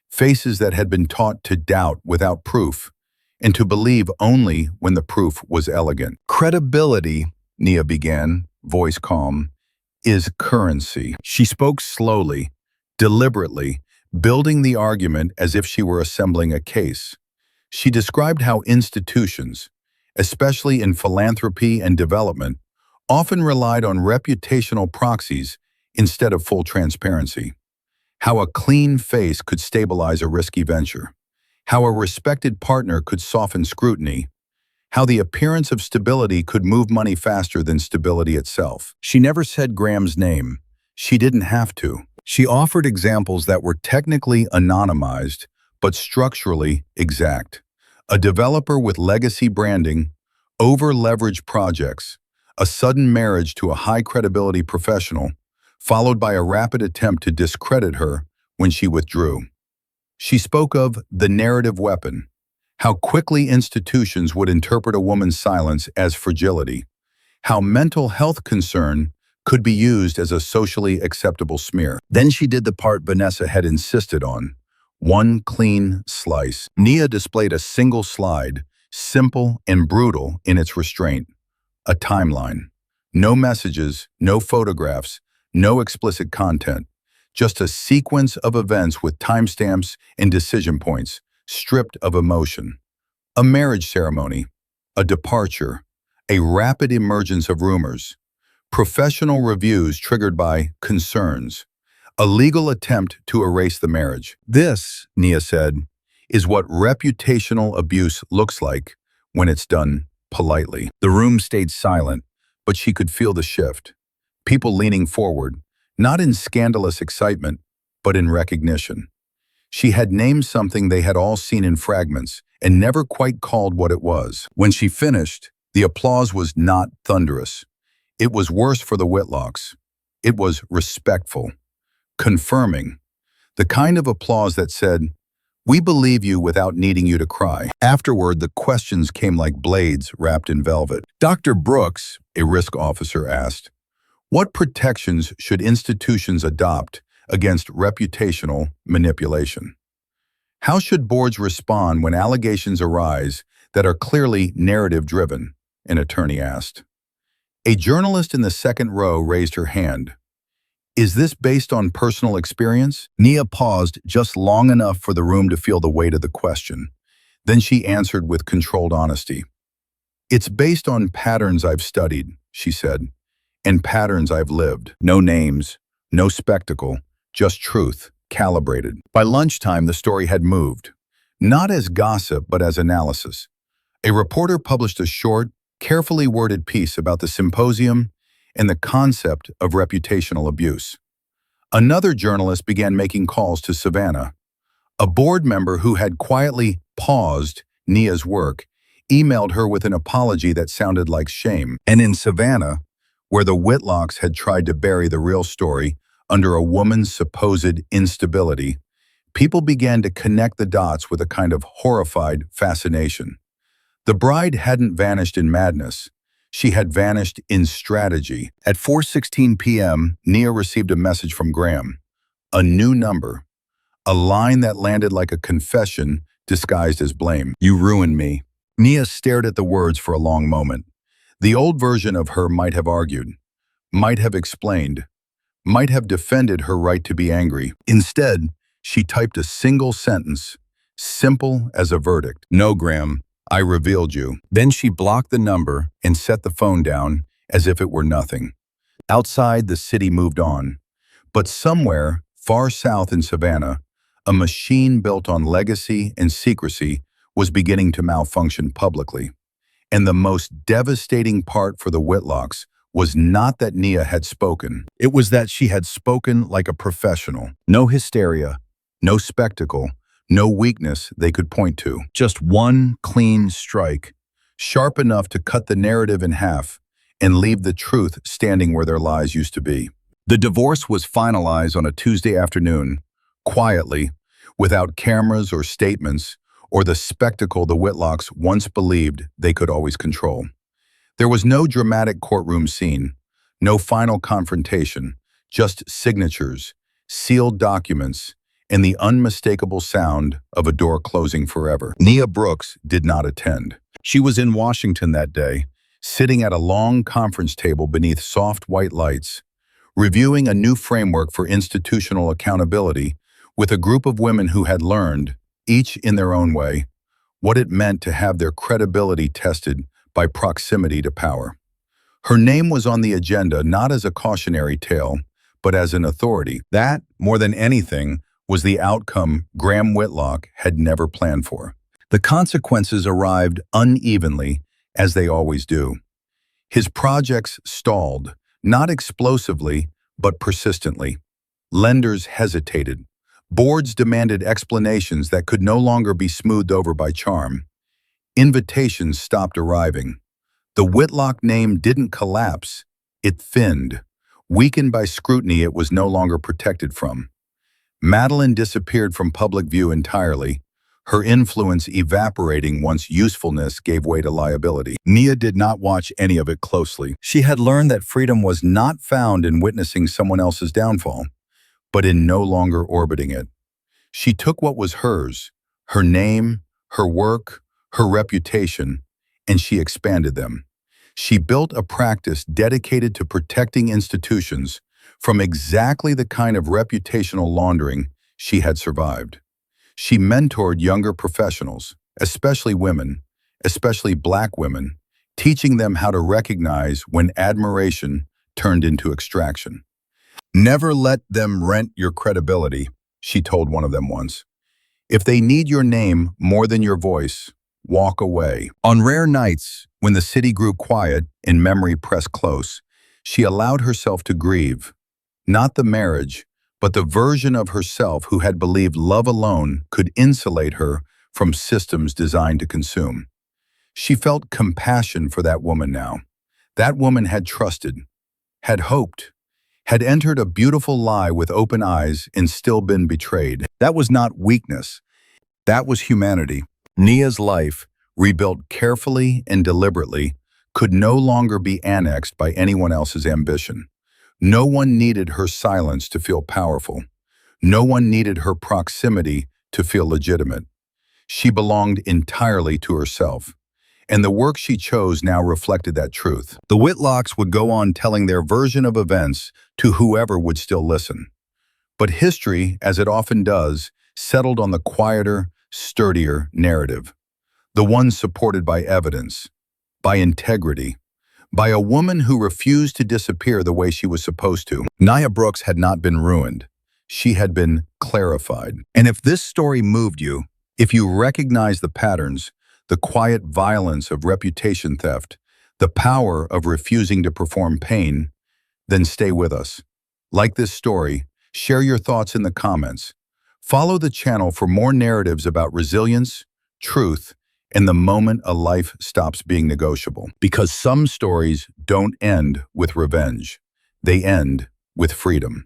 Faces that had been taught to doubt without proof and to believe only when the proof was elegant. Credibility, Nia began, voice calm, is currency. She spoke slowly, deliberately, building the argument as if she were assembling a case. She described how institutions, especially in philanthropy and development, often relied on reputational proxies instead of full transparency. How a clean face could stabilize a risky venture. How a respected partner could soften scrutiny. How the appearance of stability could move money faster than stability itself. She never said Graham's name. She didn't have to. She offered examples that were technically anonymized, but structurally exact. A developer with legacy branding, over-leveraged projects, a sudden marriage to a high-credibility professional, followed by a rapid attempt to discredit her when she withdrew. She spoke of the narrative weapon, how quickly institutions would interpret a woman's silence as fragility, how mental health concern could be used as a socially acceptable smear. Then she did the part Vanessa had insisted on. One clean slice. Nia displayed a single slide, simple and brutal in its restraint. A timeline. No messages, no photographs, no explicit content. Just a sequence of events with timestamps and decision points, stripped of emotion. A marriage ceremony. A departure. A rapid emergence of rumors. Professional reviews triggered by concerns. A legal attempt to erase the marriage. This, Nia said, is what reputational abuse looks like when it's done politely. The room stayed silent, but she could feel the shift. People leaning forward, not in scandalous excitement, but in recognition. She had named something they had all seen in fragments and never quite called what it was. When she finished, the applause was not thunderous. It was worse for the Whitlocks. It was respectful. Confirming, the kind of applause that said, "We believe you without needing you to cry." Afterward, the questions came like blades wrapped in velvet. Dr. Brooks, a risk officer, asked, "What protections should institutions adopt against reputational manipulation? How should boards respond when allegations arise that are clearly narrative-driven?" an attorney asked. A journalist in the second row raised her hand. "Is this based on personal experience?" Nia paused just long enough for the room to feel the weight of the question. Then she answered with controlled honesty. "It's based on patterns I've studied," she said, "and patterns I've lived. No names, no spectacle, just truth, calibrated." By lunchtime, the story had moved. Not as gossip, but as analysis. A reporter published a short, carefully worded piece about the symposium and the concept of reputational abuse. Another journalist began making calls to Savannah. A board member who had quietly paused Nia's work emailed her with an apology that sounded like shame. And in Savannah, where the Whitlocks had tried to bury the real story under a woman's supposed instability, people began to connect the dots with a kind of horrified fascination. The bride hadn't vanished in madness. She had vanished in strategy. At 4:16 p.m., Nia received a message from Graham. A new number. A line that landed like a confession disguised as blame. "You ruined me." Nia stared at the words for a long moment. The old version of her might have argued, might have explained, might have defended her right to be angry. Instead, she typed a single sentence, simple as a verdict. "No, Graham. I revealed you." Then she blocked the number and set the phone down as if it were nothing. Outside, the city moved on. But somewhere, far south in Savannah, a machine built on legacy and secrecy was beginning to malfunction publicly. And the most devastating part for the Whitlocks was not that Nia had spoken. It was that she had spoken like a professional. No hysteria, no spectacle, no weakness they could point to. Just one clean strike, sharp enough to cut the narrative in half and leave the truth standing where their lies used to be. The divorce was finalized on a Tuesday afternoon, quietly, without cameras or statements or the spectacle the Whitlocks once believed they could always control. There was no dramatic courtroom scene, no final confrontation, just signatures, sealed documents, and the unmistakable sound of a door closing forever. Nia Brooks did not attend. She was in Washington that day, sitting at a long conference table beneath soft white lights, reviewing a new framework for institutional accountability with a group of women who had learned, each in their own way, what it meant to have their credibility tested by proximity to power. Her name was on the agenda not as a cautionary tale, but as an authority. That, more than anything, was the outcome Graham Whitlock had never planned for. The consequences arrived unevenly, as they always do. His projects stalled, not explosively, but persistently. Lenders hesitated. Boards demanded explanations that could no longer be smoothed over by charm. Invitations stopped arriving. The Whitlock name didn't collapse, it thinned. Weakened by scrutiny it was no longer protected from. Madeline disappeared from public view entirely, her influence evaporating once usefulness gave way to liability. Nia did not watch any of it closely. She had learned that freedom was not found in witnessing someone else's downfall, but in no longer orbiting it. She took what was hers, her name, her work, her reputation, and she expanded them. She built a practice dedicated to protecting institutions from exactly the kind of reputational laundering she had survived. She mentored younger professionals, especially women, especially Black women, teaching them how to recognize when admiration turned into extraction. "Never let them rent your credibility," she told one of them once. "If they need your name more than your voice, walk away." On rare nights, when the city grew quiet and memory pressed close, she allowed herself to grieve, not the marriage, but the version of herself who had believed love alone could insulate her from systems designed to consume. She felt compassion for that woman now. That woman had trusted, had hoped, had entered a beautiful lie with open eyes and still been betrayed. That was not weakness. That was humanity. Nia's life, rebuilt carefully and deliberately, could no longer be annexed by anyone else's ambition. No one needed her silence to feel powerful. No one needed her proximity to feel legitimate. She belonged entirely to herself, and the work she chose now reflected that truth. The Whitlocks would go on telling their version of events to whoever would still listen. But history, as it often does, settled on the quieter, sturdier narrative, the one supported by evidence, by integrity, by a woman who refused to disappear the way she was supposed to. Nia Brooks had not been ruined. She had been clarified. And if this story moved you, if you recognize the patterns, the quiet violence of reputation theft, the power of refusing to perform pain, then stay with us. Like this story, share your thoughts in the comments. Follow the channel for more narratives about resilience, truth, and the moment a life stops being negotiable. Because some stories don't end with revenge. They end with freedom.